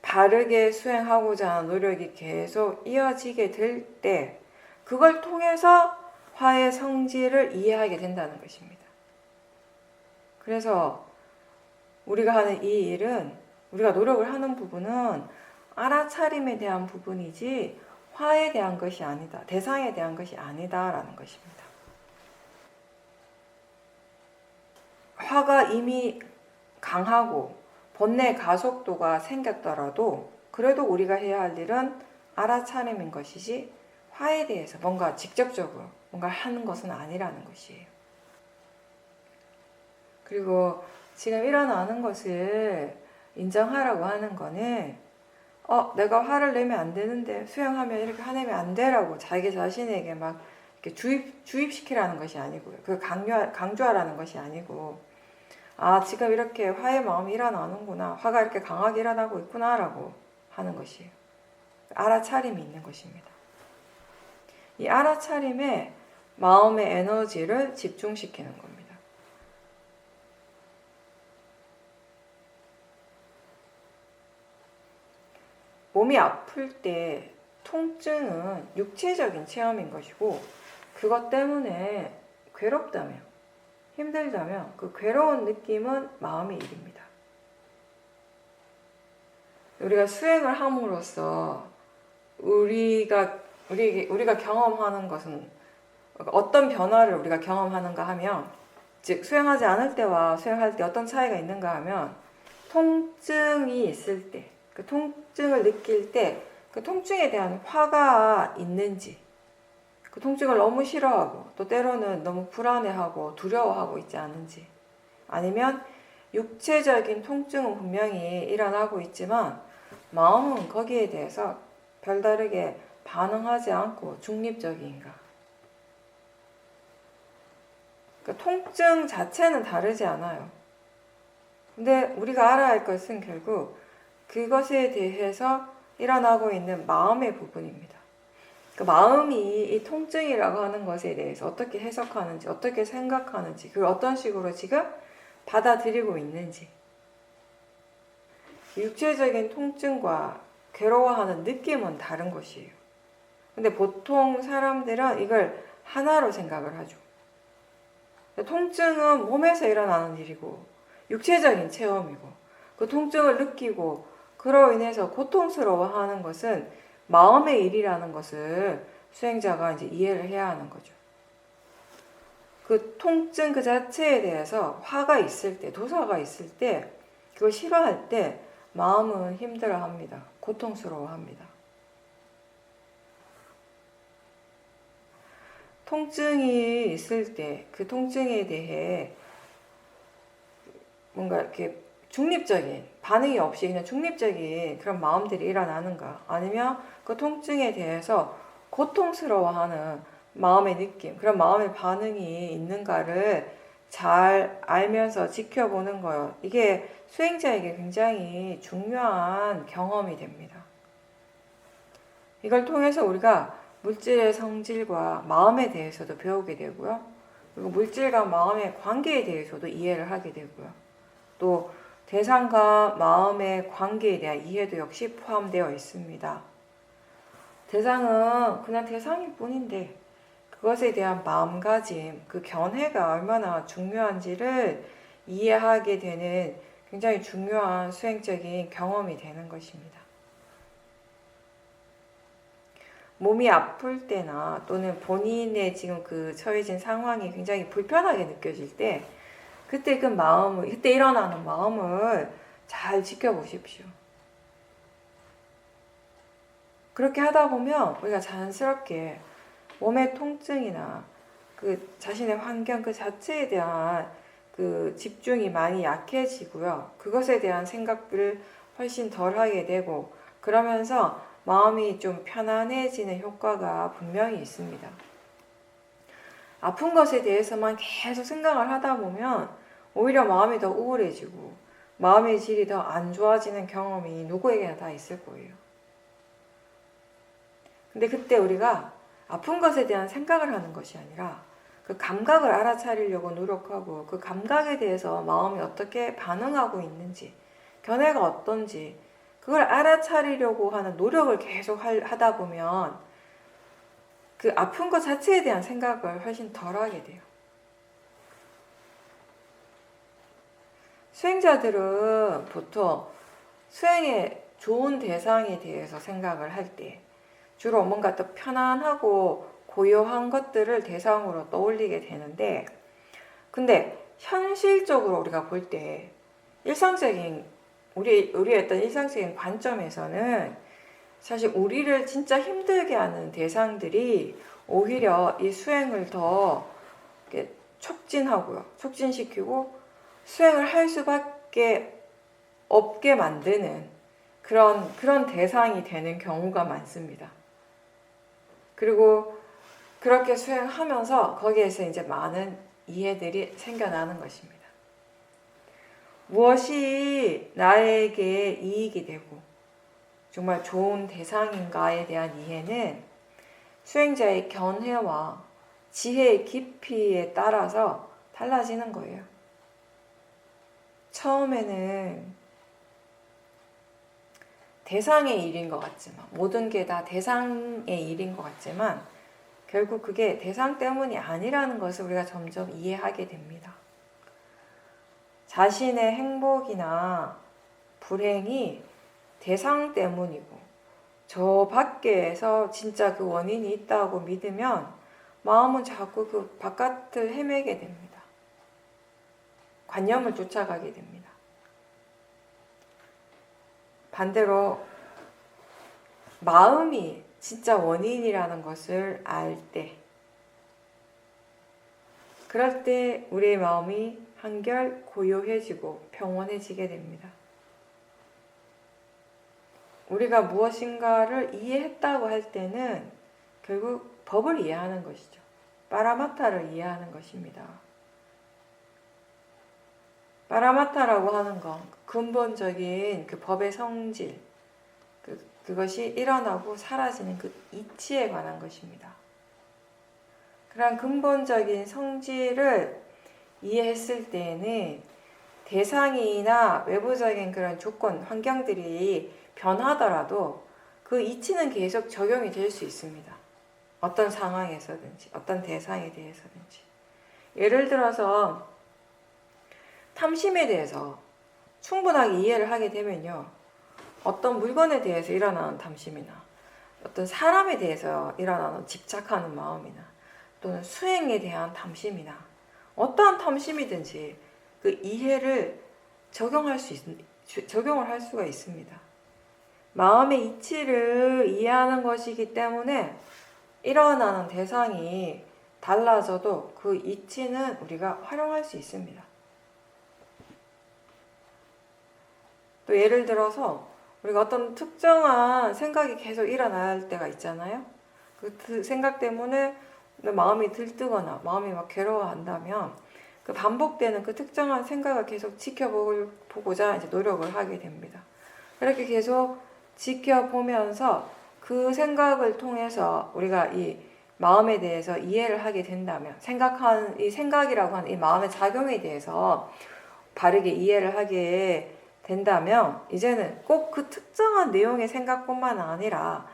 바르게 수행하고자 하는 노력이 계속 이어지게 될 때 그걸 통해서 화의 성질을 이해하게 된다는 것입니다. 그래서 우리가 하는 이 일은, 우리가 노력을 하는 부분은 알아차림에 대한 부분이지 화에 대한 것이 아니다, 대상에 대한 것이 아니다라는 것입니다. 화가 이미 강하고 번뇌 가속도가 생겼더라도 그래도 우리가 해야 할 일은 알아차림인 것이지 화에 대해서 뭔가 직접적으로 뭔가 하는 것은 아니라는 것이에요. 그리고 지금 일어나는 것을 인정하라고 하는 거는 내가 화를 내면 안 되는데 수행하면 이렇게 화내면 안 되라고 자기 자신에게 막 이렇게 주입시키라는 것이 아니고요. 그 강조하라는 것이 아니고, 지금 이렇게 화의 마음이 일어나는구나, 화가 이렇게 강하게 일어나고 있구나라고 하는 것이에요. 알아차림이 있는 것입니다. 이 알아차림에 마음의 에너지를 집중시키는 겁니다. 몸이 아플 때 통증은 육체적인 체험인 것이고, 그것 때문에 괴롭다면, 힘들다면 그 괴로운 느낌은 마음의 일입니다. 우리가 수행을 함으로써 우리가 경험하는 것은, 어떤 변화를 우리가 경험하는가 하면, 즉 수행하지 않을 때와 수행할 때 어떤 차이가 있는가 하면, 통증이 있을 때, 그 통증을 느낄 때 그 통증에 대한 화가 있는지, 그 통증을 너무 싫어하고 또 때로는 너무 불안해하고 두려워하고 있지 않은지, 아니면 육체적인 통증은 분명히 일어나고 있지만 마음은 거기에 대해서 별다르게 반응하지 않고 중립적인가. 그러니까 통증 자체는 다르지 않아요. 근데 우리가 알아야 할 것은 결국 그것에 대해서 일어나고 있는 마음의 부분입니다. 그 마음이 이 통증이라고 하는 것에 대해서 어떻게 해석하는지, 어떻게 생각하는지, 그걸 어떤 식으로 지금 받아들이고 있는지. 육체적인 통증과 괴로워하는 느낌은 다른 것이에요. 근데 보통 사람들은 이걸 하나로 생각을 하죠. 통증은 몸에서 일어나는 일이고 육체적인 체험이고, 그 통증을 느끼고 그로 인해서 고통스러워하는 것은 마음의 일이라는 것을 수행자가 이제 이해를 해야 하는 거죠. 그 통증 그 자체에 대해서 화가 있을 때, 도사가 있을 때, 그걸 싫어할 때 마음은 힘들어합니다. 고통스러워합니다. 통증이 있을 때 그 통증에 대해 뭔가 이렇게 중립적인, 반응이 없이 그냥 중립적인 그런 마음들이 일어나는가, 아니면 그 통증에 대해서 고통스러워하는 마음의 느낌, 그런 마음의 반응이 있는가를 잘 알면서 지켜보는 거예요. 이게 수행자에게 굉장히 중요한 경험이 됩니다. 이걸 통해서 우리가 물질의 성질과 마음에 대해서도 배우게 되고요. 그리고 물질과 마음의 관계에 대해서도 이해를 하게 되고요. 또 대상과 마음의 관계에 대한 이해도 역시 포함되어 있습니다. 대상은 그냥 대상일 뿐인데 그것에 대한 마음가짐, 그 견해가 얼마나 중요한지를 이해하게 되는 굉장히 중요한 수행적인 경험이 되는 것입니다. 몸이 아플 때나 또는 본인의 지금 그 처해진 상황이 굉장히 불편하게 느껴질 때, 그때 그 마음을, 그때 일어나는 마음을 잘 지켜보십시오. 그렇게 하다 보면 우리가 자연스럽게 몸의 통증이나 그 자신의 환경 그 자체에 대한 그 집중이 많이 약해지고요. 그것에 대한 생각들을 훨씬 덜 하게 되고, 그러면서 마음이 좀 편안해지는 효과가 분명히 있습니다. 아픈 것에 대해서만 계속 생각을 하다 보면 오히려 마음이 더 우울해지고 마음의 질이 더 안 좋아지는 경험이 누구에게나 다 있을 거예요. 근데 그때 우리가 아픈 것에 대한 생각을 하는 것이 아니라 그 감각을 알아차리려고 노력하고, 그 감각에 대해서 마음이 어떻게 반응하고 있는지, 견해가 어떤지 그걸 알아차리려고 하는 노력을 계속 하다 보면 그 아픈 것 자체에 대한 생각을 훨씬 덜 하게 돼요. 수행자들은 보통 수행의 좋은 대상에 대해서 생각을 할 때 주로 뭔가 더 편안하고 고요한 것들을 대상으로 떠올리게 되는데, 근데 현실적으로 우리가 볼 때 일상적인 우리의 어떤 일상적인 관점에서는 사실 우리를 진짜 힘들게 하는 대상들이 오히려 이 수행을 더 촉진하고요, 촉진시키고 수행을 할 수밖에 없게 만드는 그런 대상이 되는 경우가 많습니다. 그리고 그렇게 수행하면서 거기에서 이제 많은 이해들이 생겨나는 것입니다. 무엇이 나에게 이익이 되고 정말 좋은 대상인가에 대한 이해는 수행자의 견해와 지혜의 깊이에 따라서 달라지는 거예요. 처음에는 대상의 일인 것 같지만, 모든 게 다 대상의 일인 것 같지만 결국 그게 대상 때문이 아니라는 것을 우리가 점점 이해하게 됩니다. 자신의 행복이나 불행이 대상 때문이고 저 밖에서 진짜 그 원인이 있다고 믿으면 마음은 자꾸 그 바깥을 헤매게 됩니다. 관념을 쫓아가게 됩니다. 반대로 마음이 진짜 원인이라는 것을 알 때, 그럴 때 우리의 마음이 한결 고요해지고 평온해지게 됩니다. 우리가 무엇인가를 이해했다고 할 때는 결국 법을 이해하는 것이죠. 파라마타를 이해하는 것입니다. 파라마타라고 하는 건 근본적인 그 법의 성질, 그것이 일어나고 사라지는 그 이치에 관한 것입니다. 그런 근본적인 성질을 이해했을 때에는 대상이나 외부적인 그런 조건, 환경들이 변하더라도 그 이치는 계속 적용이 될 수 있습니다. 어떤 상황에서든지, 어떤 대상에 대해서든지. 예를 들어서 탐심에 대해서 충분하게 이해를 하게 되면요. 어떤 물건에 대해서 일어나는 탐심이나 어떤 사람에 대해서 일어나는 집착하는 마음이나 또는 수행에 대한 탐심이나 어떠한 탐심이든지 그 이해를 적용을 할 수가 있습니다. 마음의 이치를 이해하는 것이기 때문에 일어나는 대상이 달라져도 그 이치는 우리가 활용할 수 있습니다. 또 예를 들어서 우리가 어떤 특정한 생각이 계속 일어날 때가 있잖아요. 그 생각 때문에 마음이 들뜨거나 마음이 막 괴로워한다면 그 반복되는 그 특정한 생각을 계속 지켜보고자 이제 노력을 하게 됩니다. 그렇게 계속 지켜보면서 그 생각을 통해서 우리가 이 마음에 대해서 이해를 하게 된다면 생각한 이 생각이라고 하는 이 마음의 작용에 대해서 바르게 이해를 하게 된다면 이제는 꼭 그 특정한 내용의 생각뿐만 아니라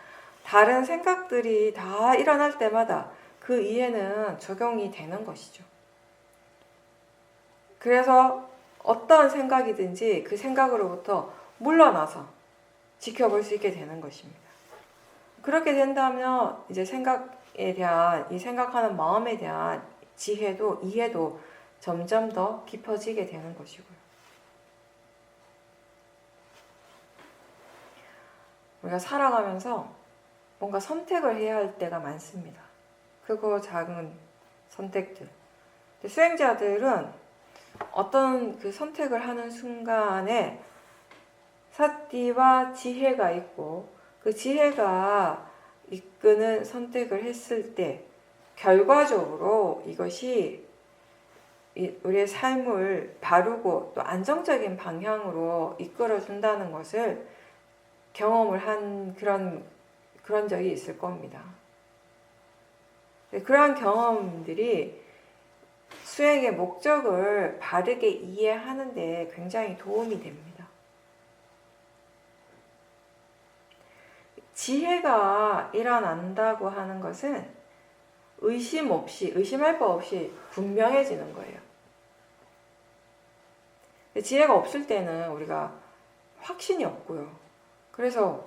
다른 생각들이 다 일어날 때마다 그 이해는 적용이 되는 것이죠. 그래서 어떤 생각이든지 그 생각으로부터 물러나서 지켜볼 수 있게 되는 것입니다. 그렇게 된다면 이제 생각에 대한 이 생각하는 마음에 대한 지혜도 이해도 점점 더 깊어지게 되는 것이고요. 우리가 살아가면서 뭔가 선택을 해야 할 때가 많습니다. 크고 작은 선택들. 수행자들은 어떤 그 선택을 하는 순간에 사띠와 지혜가 있고 그 지혜가 이끄는 선택을 했을 때 결과적으로 이것이 우리의 삶을 바르고 또 안정적인 방향으로 이끌어준다는 것을 경험을 한 그런 적이 있을 겁니다. 그러한 경험들이 수행의 목적을 바르게 이해하는 데 굉장히 도움이 됩니다. 지혜가 일어난다고 하는 것은 의심할 바 없이 분명해지는 거예요. 지혜가 없을 때는 우리가 확신이 없고요. 그래서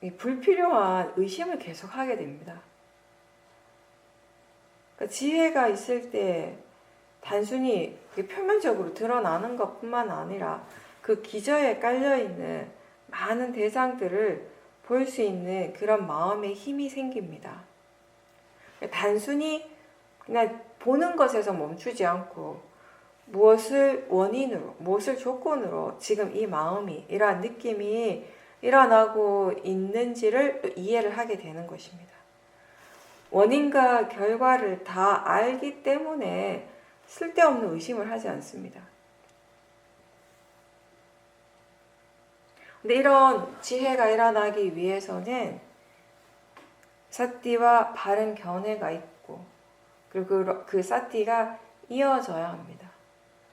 이 불필요한 의심을 계속하게 됩니다. 그러니까 지혜가 있을 때 단순히 표면적으로 드러나는 것뿐만 아니라 그 기저에 깔려있는 많은 대상들을 볼 수 있는 그런 마음의 힘이 생깁니다. 단순히 그냥 보는 것에서 멈추지 않고 무엇을 원인으로, 무엇을 조건으로 지금 이 마음이, 이러한 느낌이 일어나고 있는지를 이해를 하게 되는 것입니다. 원인과 결과를 다 알기 때문에 쓸데없는 의심을 하지 않습니다. 근데 이런 지혜가 일어나기 위해서는 사띠와 바른 견해가 있고 그리고 그 사띠가 이어져야 합니다.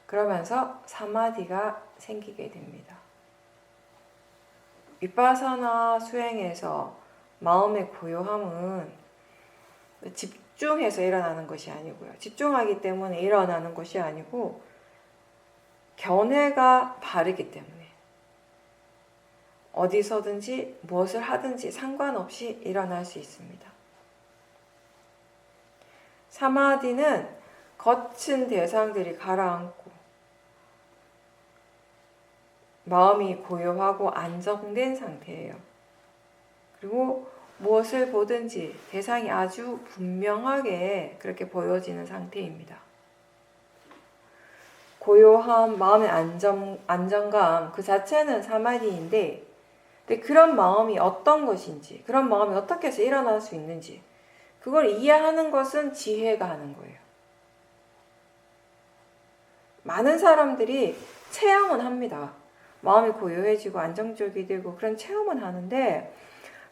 그러면서 사마디가 생기게 됩니다. 위파사나 수행에서 마음의 고요함은 집중해서 일어나는 것이 아니고요. 집중하기 때문에 일어나는 것이 아니고 견해가 바르기 때문에 어디서든지 무엇을 하든지 상관없이 일어날 수 있습니다. 사마디는 거친 대상들이 가라앉고 마음이 고요하고 안정된 상태예요. 그리고 무엇을 보든지 대상이 아주 분명하게 그렇게 보여지는 상태입니다. 고요함, 마음의 안정감 그 자체는 사마디인데, 근데 그런 마음이 어떤 것인지, 그런 마음이 어떻게 해서 일어날 수 있는지 그걸 이해하는 것은 지혜가 하는 거예요. 많은 사람들이 체험은 합니다. 마음이 고요해지고 안정적이 되고 그런 체험은 하는데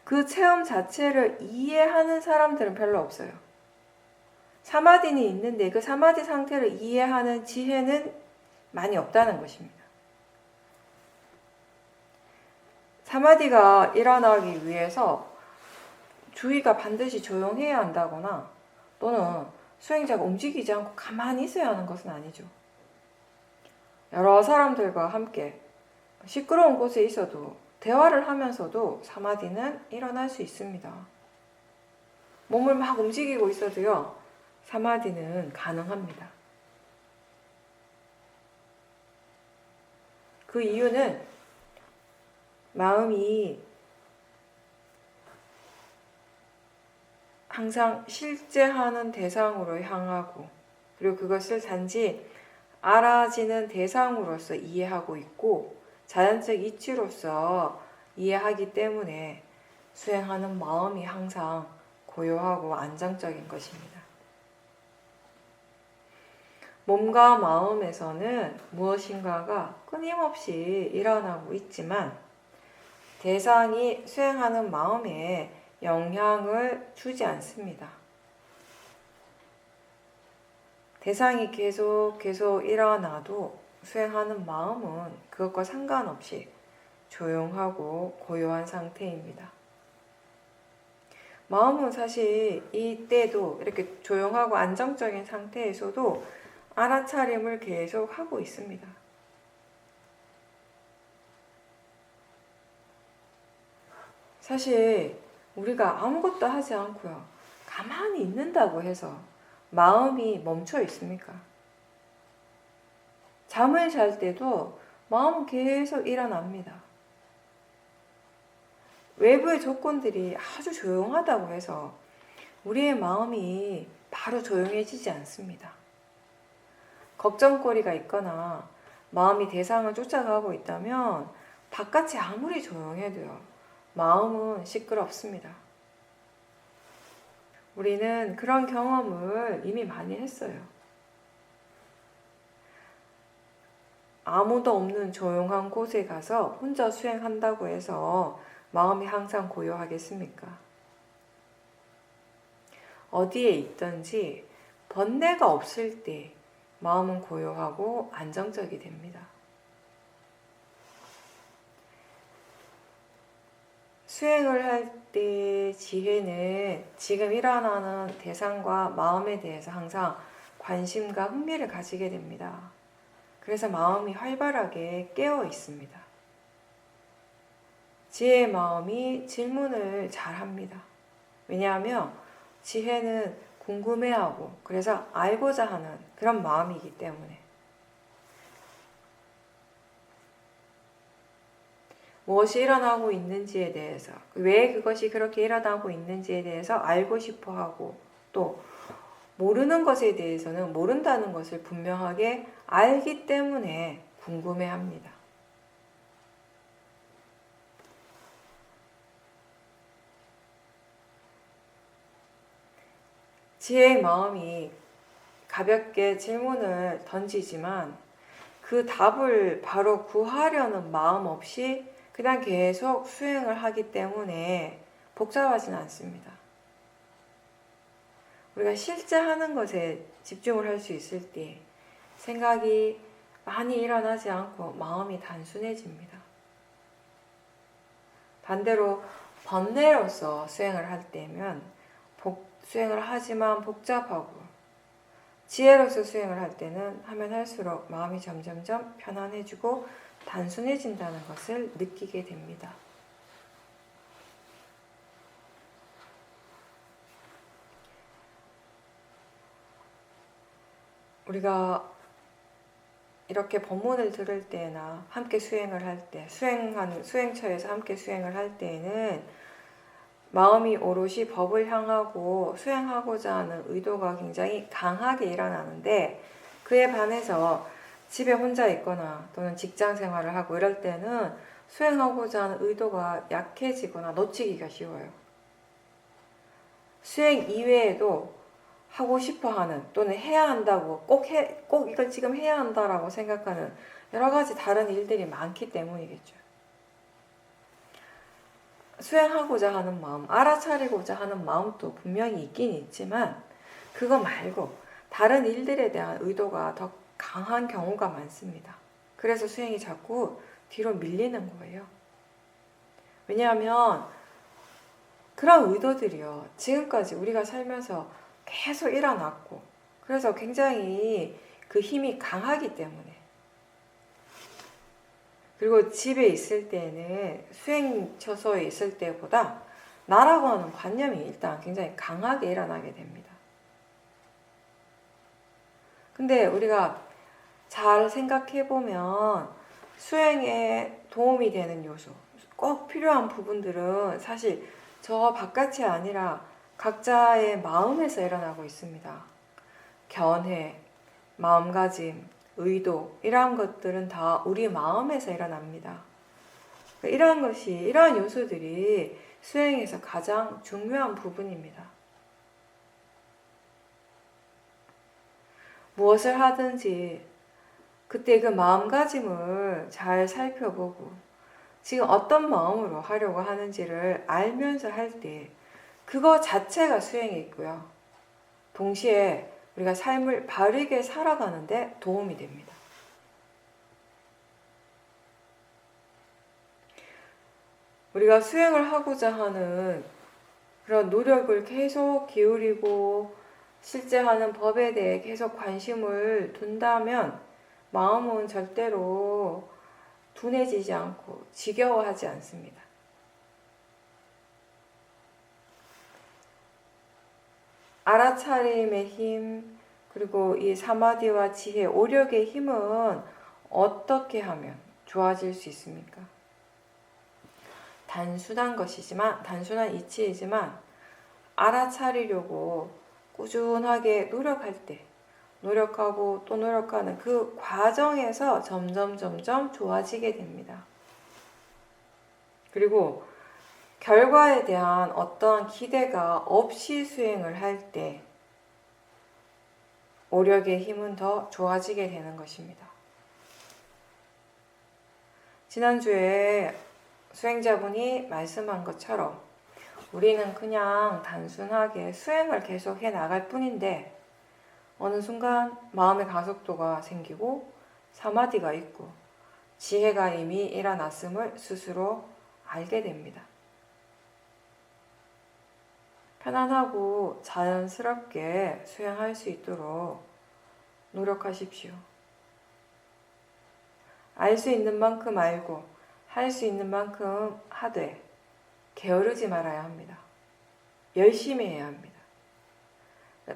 그 체험 자체를 이해하는 사람들은 별로 없어요. 사마디는 있는데 그 사마디 상태를 이해하는 지혜는 많이 없다는 것입니다. 사마디가 일어나기 위해서 주의가 반드시 조용해야 한다거나 또는 수행자가 움직이지 않고 가만히 있어야 하는 것은 아니죠. 여러 사람들과 함께 시끄러운 곳에 있어도 대화를 하면서도 사마디는 일어날 수 있습니다. 몸을 막 움직이고 있어도요, 사마디는 가능합니다. 그 이유는 마음이 항상 실제하는 대상으로 향하고 그리고 그것을 단지 알아지는 대상으로서 이해하고 있고 자연적 이치로서 이해하기 때문에 수행하는 마음이 항상 고요하고 안정적인 것입니다. 몸과 마음에서는 무엇인가가 끊임없이 일어나고 있지만 대상이 수행하는 마음에 영향을 주지 않습니다. 대상이 계속 일어나도 수행하는 마음은 그것과 상관없이 조용하고 고요한 상태입니다. 마음은 사실 이때도 이렇게 조용하고 안정적인 상태에서도 알아차림을 계속 하고 있습니다. 사실 우리가 아무것도 하지 않고요, 가만히 있는다고 해서 마음이 멈춰 있습니까? 잠을 잘 때도 마음은 계속 일어납니다. 외부의 조건들이 아주 조용하다고 해서 우리의 마음이 바로 조용해지지 않습니다. 걱정거리가 있거나 마음이 대상을 쫓아가고 있다면 바깥이 아무리 조용해도요, 마음은 시끄럽습니다. 우리는 그런 경험을 이미 많이 했어요. 아무도 없는 조용한 곳에 가서 혼자 수행한다고 해서 마음이 항상 고요하겠습니까? 어디에 있든지 번뇌가 없을 때 마음은 고요하고 안정적이 됩니다. 수행을 할 때 지혜는 지금 일어나는 대상과 마음에 대해서 항상 관심과 흥미를 가지게 됩니다. 그래서 마음이 활발하게 깨어 있습니다. 지혜의 마음이 질문을 잘 합니다. 왜냐하면 지혜는 궁금해하고 그래서 알고자 하는 그런 마음이기 때문에. 무엇이 일어나고 있는지에 대해서, 왜 그것이 그렇게 일어나고 있는지에 대해서 알고 싶어 하고, 또 모르는 것에 대해서는 모른다는 것을 분명하게 알기 때문에 궁금해 합니다. 지혜의 마음이 가볍게 질문을 던지지만 그 답을 바로 구하려는 마음 없이 그냥 계속 수행을 하기 때문에 복잡하진 않습니다. 우리가 실제 하는 것에 집중을 할 수 있을 때 생각이 많이 일어나지 않고 마음이 단순해집니다. 반대로 번뇌로서 수행을 할 때면 수행을 하지만 복잡하고, 지혜로서 수행을 할 때는 하면 할수록 마음이 점점점 편안해지고 단순해진다는 것을 느끼게 됩니다. 우리가 이렇게 법문을 들을 때나 함께 수행을 할 때, 수행처에서 함께 수행을 할 때에는 마음이 오롯이 법을 향하고 수행하고자 하는 의도가 굉장히 강하게 일어나는데, 그에 반해서 집에 혼자 있거나 또는 직장 생활을 하고 이럴 때는 수행하고자 하는 의도가 약해지거나 놓치기가 쉬워요. 수행 이외에도 하고 싶어 하는 또는 해야 한다고 꼭 이걸 지금 해야 한다라고 생각하는 여러 가지 다른 일들이 많기 때문이겠죠. 수행하고자 하는 마음, 알아차리고자 하는 마음도 분명히 있긴 있지만 그거 말고 다른 일들에 대한 의도가 더 강한 경우가 많습니다. 그래서 수행이 자꾸 뒤로 밀리는 거예요. 왜냐하면 그런 의도들이요, 지금까지 우리가 살면서 계속 일어났고, 그래서 굉장히 그 힘이 강하기 때문에, 그리고 집에 있을 때는 수행 처소에 있을 때보다 나라고 하는 관념이 일단 굉장히 강하게 일어나게 됩니다. 근데 우리가 잘 생각해보면 수행에 도움이 되는 요소, 꼭 필요한 부분들은 사실 저 바깥이 아니라 각자의 마음에서 일어나고 있습니다. 견해, 마음가짐, 의도, 이러한 것들은 다 우리 마음에서 일어납니다. 이러한 요소들이 수행에서 가장 중요한 부분입니다. 무엇을 하든지 그때 그 마음가짐을 잘 살펴보고 지금 어떤 마음으로 하려고 하는지를 알면서 할 때 그거 자체가 수행이 있고요. 동시에 우리가 삶을 바르게 살아가는데 도움이 됩니다. 우리가 수행을 하고자 하는 그런 노력을 계속 기울이고 실제 하는 법에 대해 계속 관심을 둔다면 마음은 절대로 둔해지지 않고 지겨워하지 않습니다. 알아차림의 힘, 그리고 이 사마디와 지혜, 오력의 힘은 어떻게 하면 좋아질 수 있습니까? 단순한 이치이지만 알아차리려고 꾸준하게 노력할 때, 노력하고 또 노력하는 그 과정에서 점점 좋아지게 됩니다. 그리고 결과에 대한 어떤 기대가 없이 수행을 할 때 오력의 힘은 더 좋아지게 되는 것입니다. 지난주에 수행자분이 말씀한 것처럼 우리는 그냥 단순하게 수행을 계속 해 나갈 뿐인데 어느 순간 마음의 가속도가 생기고 사마디가 있고 지혜가 이미 일어났음을 스스로 알게 됩니다. 편안하고 자연스럽게 수행할 수 있도록 노력하십시오. 알 수 있는 만큼 알고 할 수 있는 만큼 하되 게으르지 말아야 합니다. 열심히 해야 합니다.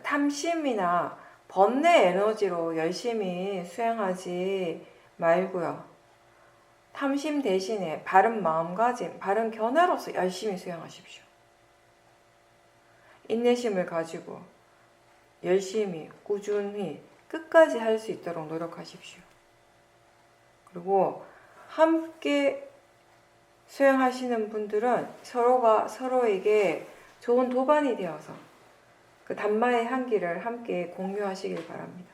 탐심이나 번뇌 에너지로 열심히 수행하지 말고요. 탐심 대신에 바른 마음가짐, 바른 견해로서 열심히 수행하십시오. 인내심을 가지고 열심히 꾸준히 끝까지 할 수 있도록 노력하십시오. 그리고 함께 수행하시는 분들은 서로가 서로에게 좋은 도반이 되어서 그 단마의 향기를 함께 공유하시길 바랍니다.